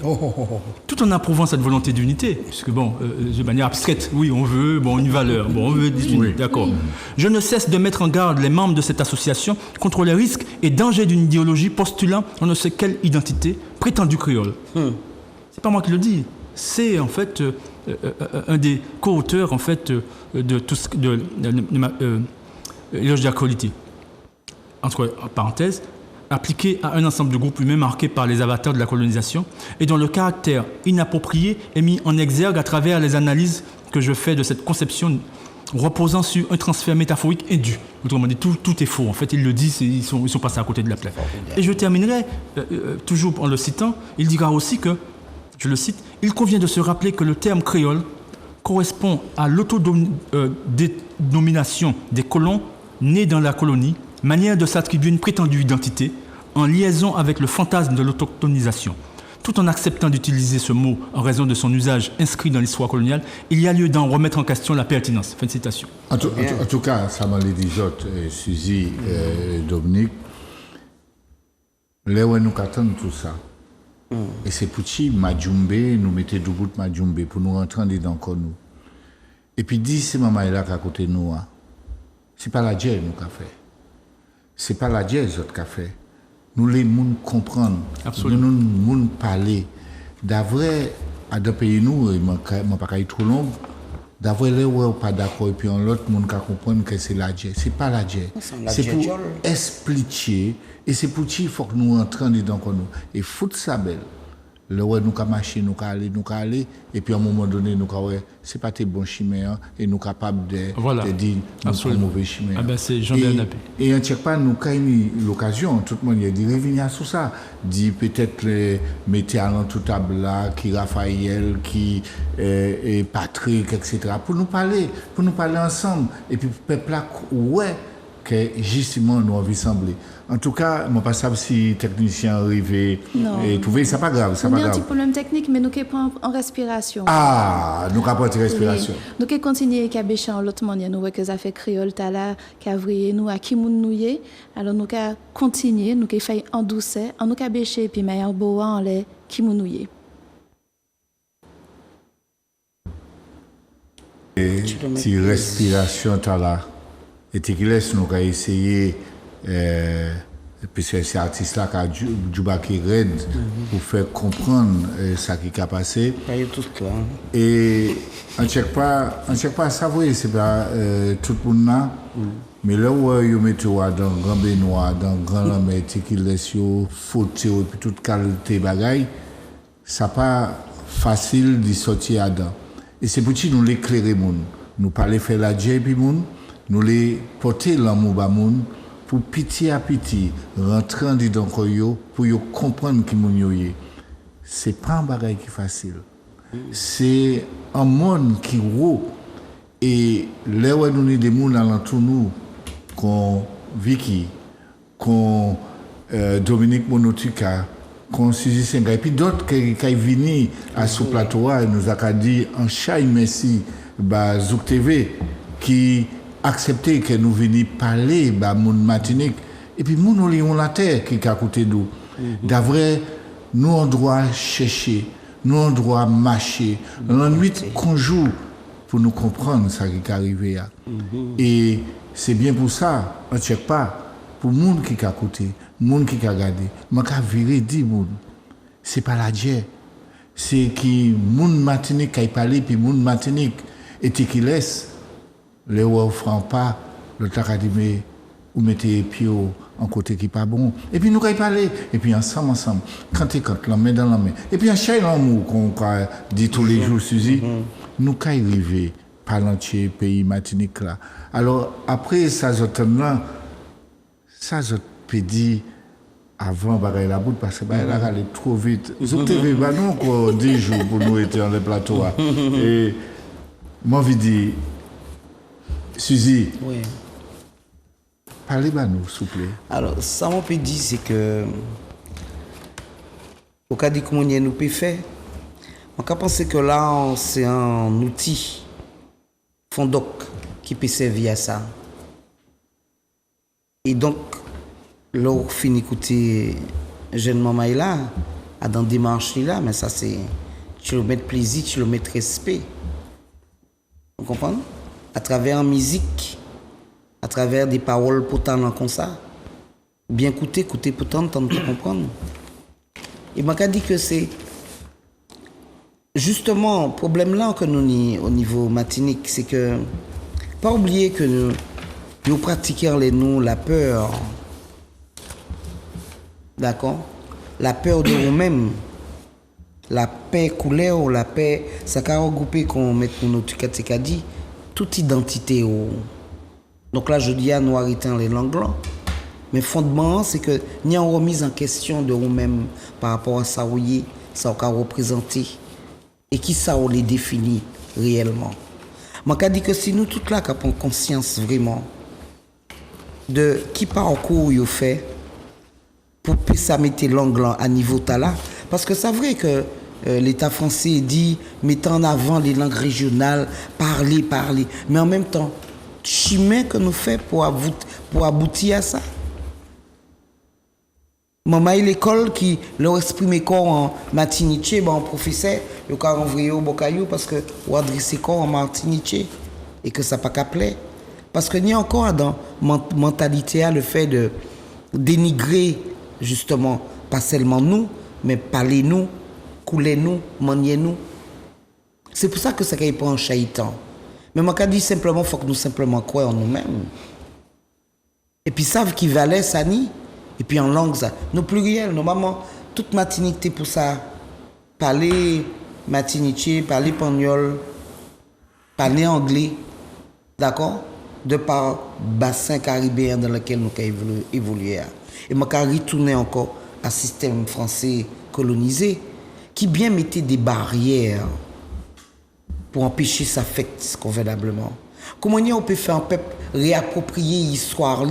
Tout en approuvant cette volonté d'unité, puisque bon, de manière abstraite, oui, on veut une valeur, on veut des unités, d'accord. Je ne cesse de mettre en garde les membres de cette association contre les risques et dangers d'une idéologie postulant on ne sait quelle identité prétendue créole. C'est pas moi qui le dis, c'est en fait un des co-auteurs en fait de l'éloge de la créolité, entre parenthèses, appliqué à un ensemble de groupes humains marqués par les avatars de la colonisation et dont le caractère inapproprié est mis en exergue à travers les analyses que je fais de cette conception reposant sur un transfert métaphorique indu. Autrement dit, tout est faux. En fait, il le dit, ils sont passés à côté de la plaque. Et je terminerai, toujours en le citant, il dira aussi que, je le cite, « Il convient de se rappeler que le terme créole correspond à l'autodénomination des colons nés dans la colonie, manière de s'attribuer une prétendue identité en liaison avec le fantasme de l'autochtonisation. Tout en acceptant d'utiliser ce mot en raison de son usage inscrit dans l'histoire coloniale, il y a lieu d'en remettre en question la pertinence. » Fin de citation. En tout cas, ça m'a dit Suzy, Dominique, là où nous attendons tout ça. Et c'est pour ça Majumbe, nous mettons du bout de Majumbe pour nous rentrer dans nous. Et puis, dis, c'est maman là qui à côté de nous. C'est pas la jazz nous qu'a fait. C'est pas la jazz qui a fait. Nous les gens comprendre. Absolument. Nous les gens parler. D'avril, à deux pays, nous, je ne vais pas trop long. D'avril, les gens pas d'accord. Et puis, l'autre, les gens comprendre que c'est la jazz. C'est pas la jazz. C'est pour expliquer. Et c'est pour ça qu'il faut que nous rentrions dans nous. Et foutre ça belle. Le ouais, nous avons marché, nous avons aller. Et puis à un moment donné, nous avons c'est pas tes bons chimères. Et nous sommes capables de dire nous mauvais chimères. Ah ben c'est Jean-Bernard Napé. Et en check pas, nous avons eu l'occasion, tout le monde a dit revenir sur ça. Dit peut-être mettez à tout table là, qui Raphaël, qui Patrick, etc. Pour nous parler ensemble. Et puis le peuple là, ouais, que justement nous avons semblé. En tout cas, je ne sais pas si les techniciens arrivaient et trouvaient, c'est pas grave. Nous avons un petit problème technique, mais nous sommes en respiration. Ah, nous avons en respiration. Nous avons continué à bêcher en l'autre manière. Nous voyons que ça fait créole, tala, qu'avrier, nous à qui nous y alors nous avons continué, nous avons fait en douceur, nous avons bêché et puis meilleur beau en les qui nous y. Et si respiration tala, et qui laisse nous essayer. Puisque c'est artiste là qui a Djouba qui raide pour faire comprendre ce qui a passé. Et on ne check pas ça, vous voyez, c'est pas tout le monde là. Mais là où vous mettez dans grand baignoire, dans grand lamette, qui laisse photo et puis toute qualité bagaille, ça pas facile de sortir dedans. Et c'est pour ça que nous l'éclairer. nous parler faire la Dieu puis moun, nous les porter l'amour ba moun pour petit à petit rentrer dans koyo pour yo comprendre qui moun yo yé. C'est pas un bagage qui facile. C'est un monde qui roule et là où nous des moun alentour nous qu'on Vicky, qu'on Dominique Monotuka, qu'on Suzy Senga et puis d'autres qui viennent à ce plateau et nous a dit en chai merci bah Zouk TV qui accepté que nous venions parler bah moun Martinique et puis moun on la terre qui a côté d'où d'avril nous on doit chercher nous on doit marcher la nuit qu'on joue pour nous comprendre ça qui est arrivé et c'est bien pour ça on check pas pour moun qui a côté moun qui a regardé moi ka virer dit moun c'est pas la Dieu c'est qui moun Martinique qui a parlé puis moun Martinique et qui laisse les ou franc pas le académie ou mettez pied en côté qui pas bon et puis nous quand parler et puis ensemble quand la main dans la main et puis un chai l'amour qu'on dit tous les jours Suzy nous quand arriver par l'entier pays Martinique là alors après ça là ça je peux dire avant bagaille la bout parce que là allait trop vite Zouk TV bah nous encore 10 jours pour nous être dans les plateaux et moi je dis Suzy oui. Parlez-moi nous, s'il vous plaît. Alors, ça on peut dire, c'est que au cas de comment nous peut faire, on peut penser que là, c'est un outil fondoc qui peut servir à ça. Et donc, là, on finit d'écouter jeune maman là, dans des démarches là, mais ça c'est, tu le mets de plaisir, tu le mets de respect. Vous comprenez? À travers la musique, à travers des paroles potentes comme ça. Bien écouter pourtant, tant de comprendre. Et m'a dit que c'est justement le problème là que nous avons au niveau Martinique, c'est que pas oublier que nous pratiquons la peur. D'accord? La peur de nous-mêmes. La paix couleur, la paix, ça a regroupé qu'on met pour notre dit toute identité. Donc là, je dis à nous arrêter les langues là. Mais fondement, c'est que nous avons remise en question de nous-mêmes par rapport à ça où ça a représenté et qui ça on les définit réellement. Moi, je dis que si nous toutes là qui avons conscience vraiment de qui parcours il fait pour que ça mette langue là à niveau là, parce que c'est vrai que l'État français dit mettre en avant les langues régionales, parler, mais en même temps chemin que nous fait pour aboutir à ça. Maman l'école qui leur exprime corps en Martinique, bon professeur, le cas envoyé au Bocayou parce que ou adresser corps en Martinique et que ça pas qu'à plaire. Parce que n'y a encore dans mentalité le fait de dénigrer justement pas seulement nous, mais parler nous, couler nous, manier nous. C'est pour ça que ça n'est pas un chahitan. Mais moi, je dis simplement, il faut que nous simplement croyons en nous-mêmes. Et puis, savent qui valait ça ni. Et puis, en langue, ça. Nos pluriels, nos mamans, toute Martinique, pour ça. Parler Martinique, parler espagnol, parler anglais. D'accord? De par bassin caribéen dans lequel nous avons évolué. Et moi, je retourner encore à système français colonisé qui bien mettait des barrières pour empêcher ça fait convenablement. Comment on peut faire un peuple réapproprier l'histoire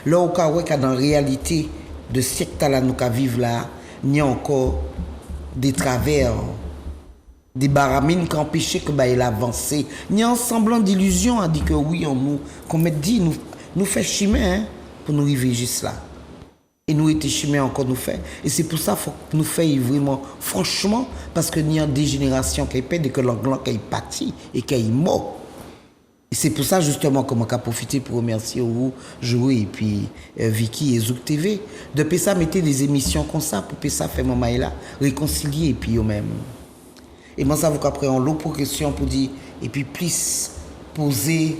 là au cas où dans la réalité de siècle là nous vivons là, il y a encore des travers, des baramines qui empêchent que il avance. Il y a un semblant d'illusion à dire que oui on nous comme dit nous fait chemin pour nous arriver juste là. Et nous étions chemin encore nous fait. Et c'est pour ça qu'il faut que nous fassions vraiment, franchement, parce qu'il y a des générations qui perdent et que l'anglais qui est parti et qui est mort. Et c'est pour ça justement que je profité pour remercier vous, Joué et puis Vicky et Zouk TV. De ça mettre des émissions comme ça pour ça faire mon maïla, réconcilier et puis eux-mêmes. Et moi ça vous après en l'autre progression pour dire et puis plus poser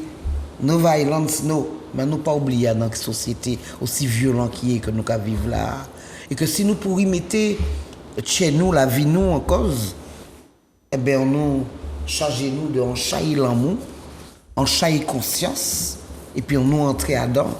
no violence no. Mais nous pas oublier dans une société aussi violente qui est que nous vivons là. Et que si nous pourrions mettre chez nous la vie nous en cause, eh bien nous charger nous de enchaîner l'amour on chaille conscience, et puis on nous entre dedans,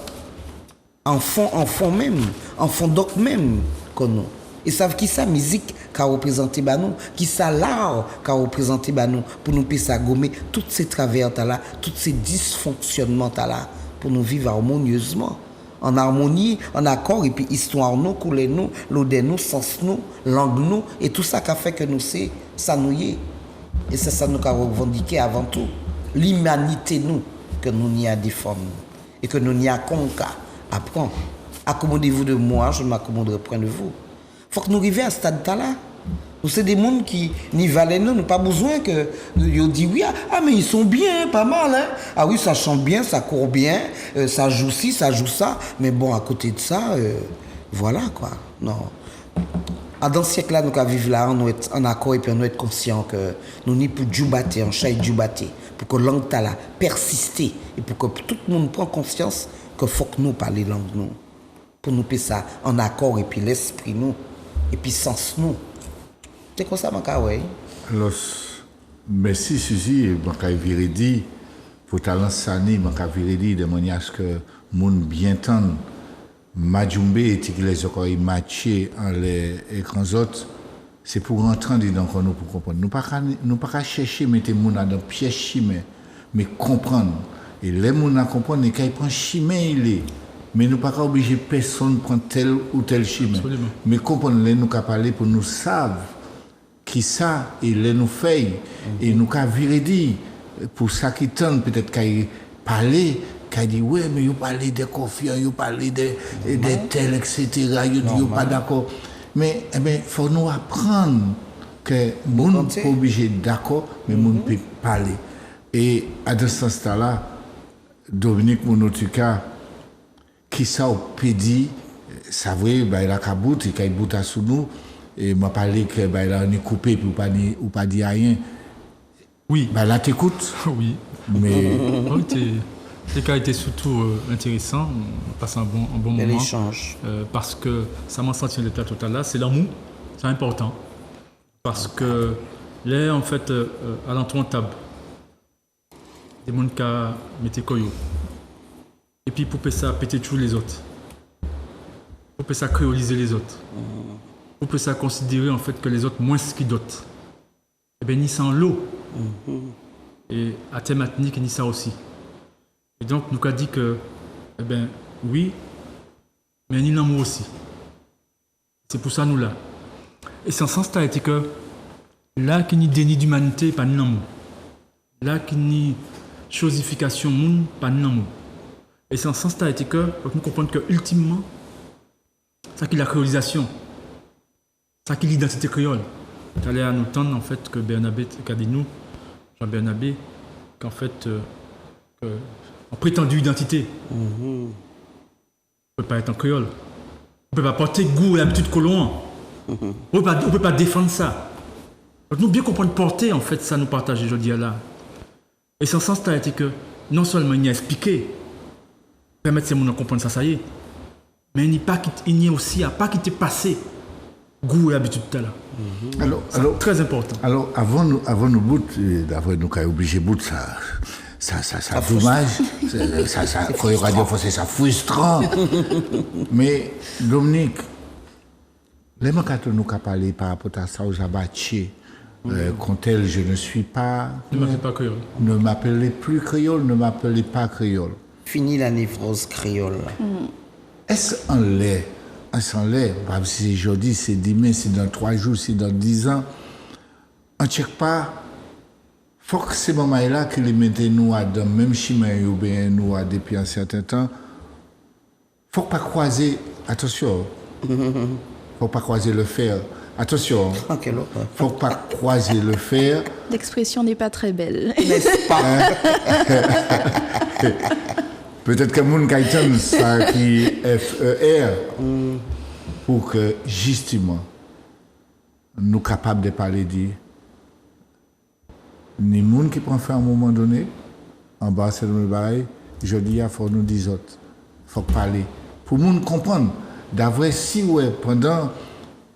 en fond même, en fond doc même, qu'on nous. Et savent qui ça musique qu'a représenté bah nous, qui ça l'art qu'a représenté bah nous, pour nous puisser gommer toutes ces travers là, tous ces dysfonctionnements là, pour nous vivre harmonieusement, en harmonie, en accord, et puis histoire nous, couler nous, l'odeur nous, sens nous, langue nous, et tout ça qu'a fait que nous c'est ça nous y est. Et c'est ça nous qu'a revendiqué avant tout, l'humanité nous, que nous n'y a défendre, et que nous n'y a qu'on qu'à apprendre. Accommodez-vous de moi, je m'accommoderai point de vous. Faut que nous arrivions à ce stade-là. Nous, c'est des gens qui n'y valent nous, nous pas besoin que nous disent oui, ah mais ils sont bien, pas mal, hein. Ah oui, ça chante bien, ça court bien, ça joue ci, ça joue ça, mais bon, à côté de ça, voilà quoi. Non. Dans ce siècle-là, nous allons vivre là, nous être en accord et puis nous être conscients que nous n'y pour djubater, en chaille djubater, pour que langue là persiste et pour que tout le monde prenne conscience que faut que nous parler langue nous, pour nous faire ça en accord et puis l'esprit nous. Et puis sens nous. C'est comme ça, ouais. Alors, merci Suzy, je vais dire, pour talent sani, je vais dire de manière que moun bien temps, Majumbe et les encore matché en les écrans autres, c'est pour rentrer dans nous pour comprendre. Nous pas chercher mettre moun dans piège chimé, mais comprendre. Et les moun à comprendre, quand ils prennent chimé il est. Mais nous ne sommes pas obligés personne de prendre tel ou tel chemin. Absolument. Mais comprendre, nous avons parlé pour nous savoir qui ça, et les nous fait, et nous avons viré pour ça qui tente, peut-être qu'il parler, qu'il dit, ouais, mais vous parlez de confiance, vous parlez de tel, etc., vous n'êtes pas d'accord. Mais il faut nous apprendre que nous ne sommes pas obligés d'accord, mais nous pouvons parler. Et à ce sens-là, Dominique Monotuka, qui ça au pédi, ça vrai, il a kabout, il a bout à sous nous, et m'a parlé que il a coupé ou pas dit rien. Oui. Là t'écoutes. Oui. Mais le cas était surtout intéressant, on passe un bon moment. L'échange. Parce que ça m'a senti le plateau tout à l'heure, c'est l'amour, c'est important. Parce que là, en fait, à l'entour de table, des gens qui mettent koyo. Et puis pour ça péter tous les autres. Pour ça créoliser les autres. Pour ça considérer en fait que les autres moins qu'ils d'autres. Et bien ni ça en l'eau. Et à thématique ni ça aussi. Et donc nous avons dit que eh ben oui, mais ni l'amour aussi. C'est pour ça nous là. Et c'est en sens là été que là qu'il n'y déni d'humanité pas ni l'amour. Là qu'il n'y chosification monde pas ni l'amour. Et c'est en ce sens-là que nous comprenons que ultimement, ça qui est la créolisation, ça qui est l'identité créole. Il allait à nous tendre en fait que Bernabé, Jean Bernabé, qu'en fait, en prétendue identité, on ne peut pas être en créole, on ne peut pas porter goût et l'habitude colon, on ne peut pas défendre ça. Donc, nous bien comprendre porter en fait ça nous partager aujourd'hui là. Et c'est en ce sens-là que non seulement il y a expliqué. Permettre ces gens de comprendre ça y est. Mais il n'y a aussi à pas quitter passé goût et habitude là. Alors très important. Alors avant nous bout d'avoir nous obligé bout ça dommage, ça faut radio forcer ça frustrant. Mais Dominique, les gens qui nous parlé par rapport à ça aux abattus quand elle je ne suis pas ne m'appelez plus créole, ne m'appelez pas créole. Fini la névrose créole. Est-ce en l'air, si aujourd'hui, c'est demain, c'est dans 3 jours, c'est dans 10 ans, on ne check pas. Il faut que ces moments-là, que les mettez nous à dans le même chemin, ou bien nous à depuis un certain temps, il ne faut pas croiser, attention, il ne faut pas croiser le fer. Attention, il ne faut pas croiser le fer. L'expression n'est pas très belle. N'est-ce pas? Peut-être que mon Kaitan, ça qui est FER, pour que justement, nous capables de parler de ni monde qui prend fait à un moment donné, en bas c'est le bail, je dis il faut nous dire autres, faut parler. Pour nous comprendre, d'avoir si ouais pendant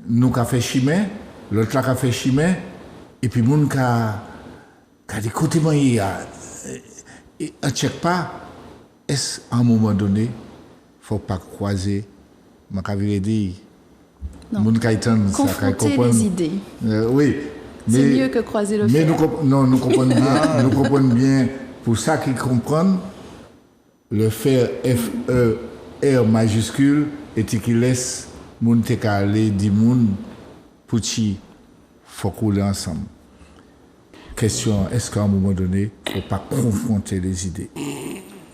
nous qu'a fait chimé, l'autre là qu'a fait chimé, et puis monde qu'a dit côté moi Et on ne check pas, est-ce qu'à un moment donné, il ne faut pas croiser, ma cavire dit, confronter les idées. Oui. C'est mieux que croiser le fer. Nous comprenons bien, nous comprenons bien, pour ça qu'ils comprennent, le fer F-E-R majuscule, et qui laisse moun te aller, dit moun, pour qui faut couler ensemble. Question, est-ce qu'à un moment donné, il ne faut pas confronter les idées?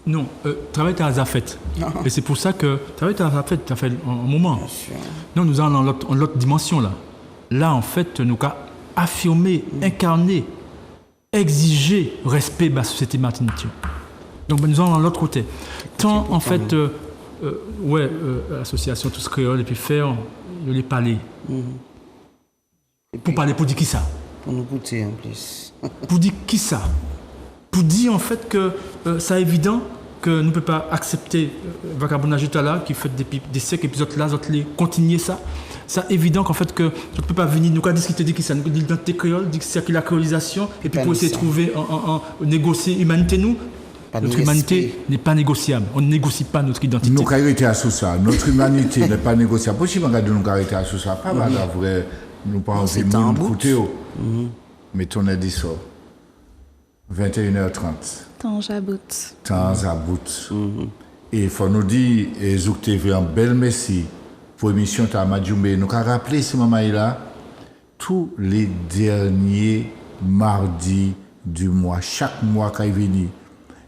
Non, travail à la fête. Et c'est pour ça que travail à la fête, ça fait un moment. Non, nous allons dans l'autre dimension là. Là, en fait, nous avons affirmé, incarné, exiger respect de la société martiniquaise. Donc, nous allons dans l'autre côté. Tant, en fait, l'association Tous Créoles, et puis faire les palais. Pour parler, pour dire qui ça? Pour nous goûter en plus. Pour dire qui ça? Pour dire en fait que c'est évident que nous ne pouvons pas accepter vagabondage là qui fait des siècles et puis autres là, autres les continuer ça. C'est évident qu'en fait que nous ne pouvons pas venir, nous avons discuter de qui ça, nous avons l'identité créole, de c'est la créolisation, et puis pour essayer de trouver, négocier l'humanité nous. Notre humanité n'est pas négociable. On ne négocie pas notre identité. Nous avons arrêté à ça. Notre humanité n'est pas négociable. Possible que nous avons arrêté à ça. Pas mal, vrai. Nous pensons que nous écouter. Mais on a dit ça. 21h30. Temps j'aboute. Et il faut nous dire, Zouk TV en bel merci pour l'émission de Madjoumbe. Nous avons rappelé ce moment-là, tous les derniers mardis du mois, chaque mois qui est venu,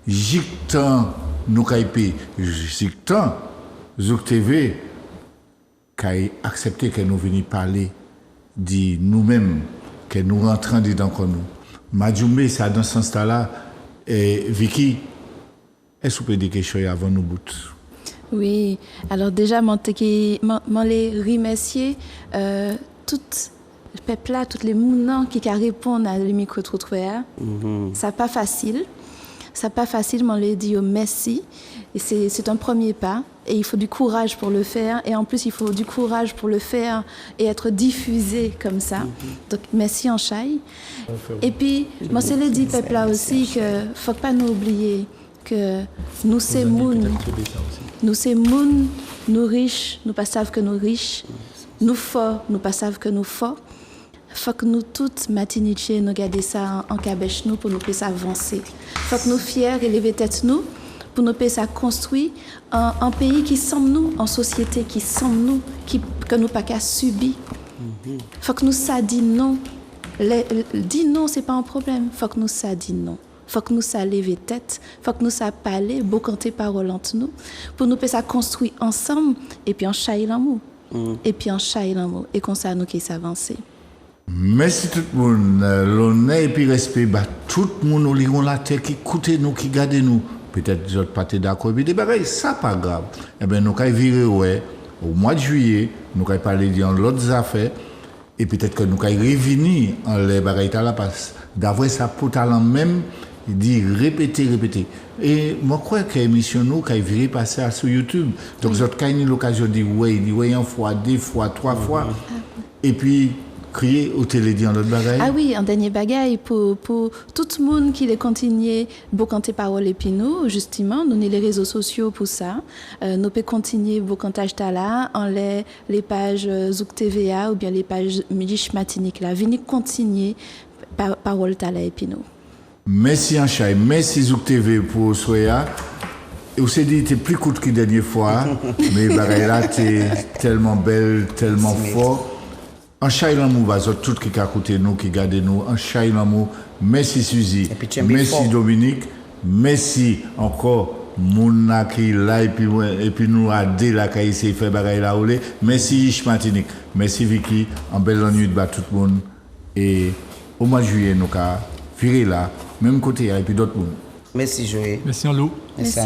Jictan nous caipé, Jictan, Zouk TV, qui a accepté que nous venions parler de nous-mêmes, que nous rentrons dedans comme nous. Madjoumbe, c'est dans ce sens-là. Et Vicky, est-ce que vous pouvez dire quelque chose avant nous bout? Oui, alors déjà, je les remercier tout le peuple là, tous les mounants qui répondent à le micro-trottoir. Ça n'est pas facile. C'est pas facile, mais on les dit merci. Et c'est un premier pas. Et il faut du courage pour le faire. Et en plus, il faut du courage pour le faire et être diffusé comme ça. Donc, merci en chai. Et puis, moi, c'est le dit, peuple là aussi, que faut pas nous oublier que nous, c'est moun. Nous, c'est moun, nous riches, nous pas savent que nous riches. Nous forts, nous pas savent que nous forts. Faut que nous toutes matiniché nous garder ça en cabèche nous pour nous puisser avancer. Faut que nous fiers élever tête nous pour nous puisser construire un pays qui sommes nous, en société qui sommes nous, que nous pas qu'à subir. Faut que nous ça dit non. Dire non c'est pas un problème. Faut que nous ça dit non. Faut que nous ça lever tête. Faut que nous ça parler, beau canter parole entre nous pour nous puisser construire ensemble et puis en chaille l'amour. Et puis en chaille l'amour et comme ça nous qui s'avancer. Merci tout le monde. L'honneur et puis respect, tout le monde qui ont la terre, qui écoute nous, qui garde nous. Peut-être que vous n'êtes pas d'accord, mais des bagages, ça pas grave. Eh bien, nous allons virer au mois de juillet, nous allons parler d'autres affaires, et peut-être que nous allons revenir en les bagages là, parce d'avoir ça pour talent même, il dit répéter. Et moi, je crois que l'émission nous allons virer passer sur YouTube. Donc, vous avez l'occasion de dire oui, une fois, deux fois, trois fois, et puis. Crier au télé en l'autre bagaille. Ah oui, un dernier bagaille pour tout le monde qui les continue à canter parole et puis nous, justement, nous avons les réseaux sociaux pour ça. Nous pouvons continuer à canter là, en les pages Zouk TVA ou bien les pages Midi Matinique là. Venez continuer parole tala et puis nous. Merci Anchaï, merci Zouk TV pour Soya. Et vous s'est dit, t'es plus court que la dernière fois, mais bagaille là, t'es tellement belle, tellement fort. En chai l'amour, tout qui a écouté nous, qui garde nous, en chai l'amour, merci Suzy, merci Dominique, merci encore Mouna qui là et puis nous a dit là qui s'est fait bagaille là ou merci Ishmatinique, merci Vicky, en belle nuit de tout le monde et au mois de juillet nous a viré là, même côté et puis d'autres monde. Merci Joël. Merci en loup. Merci.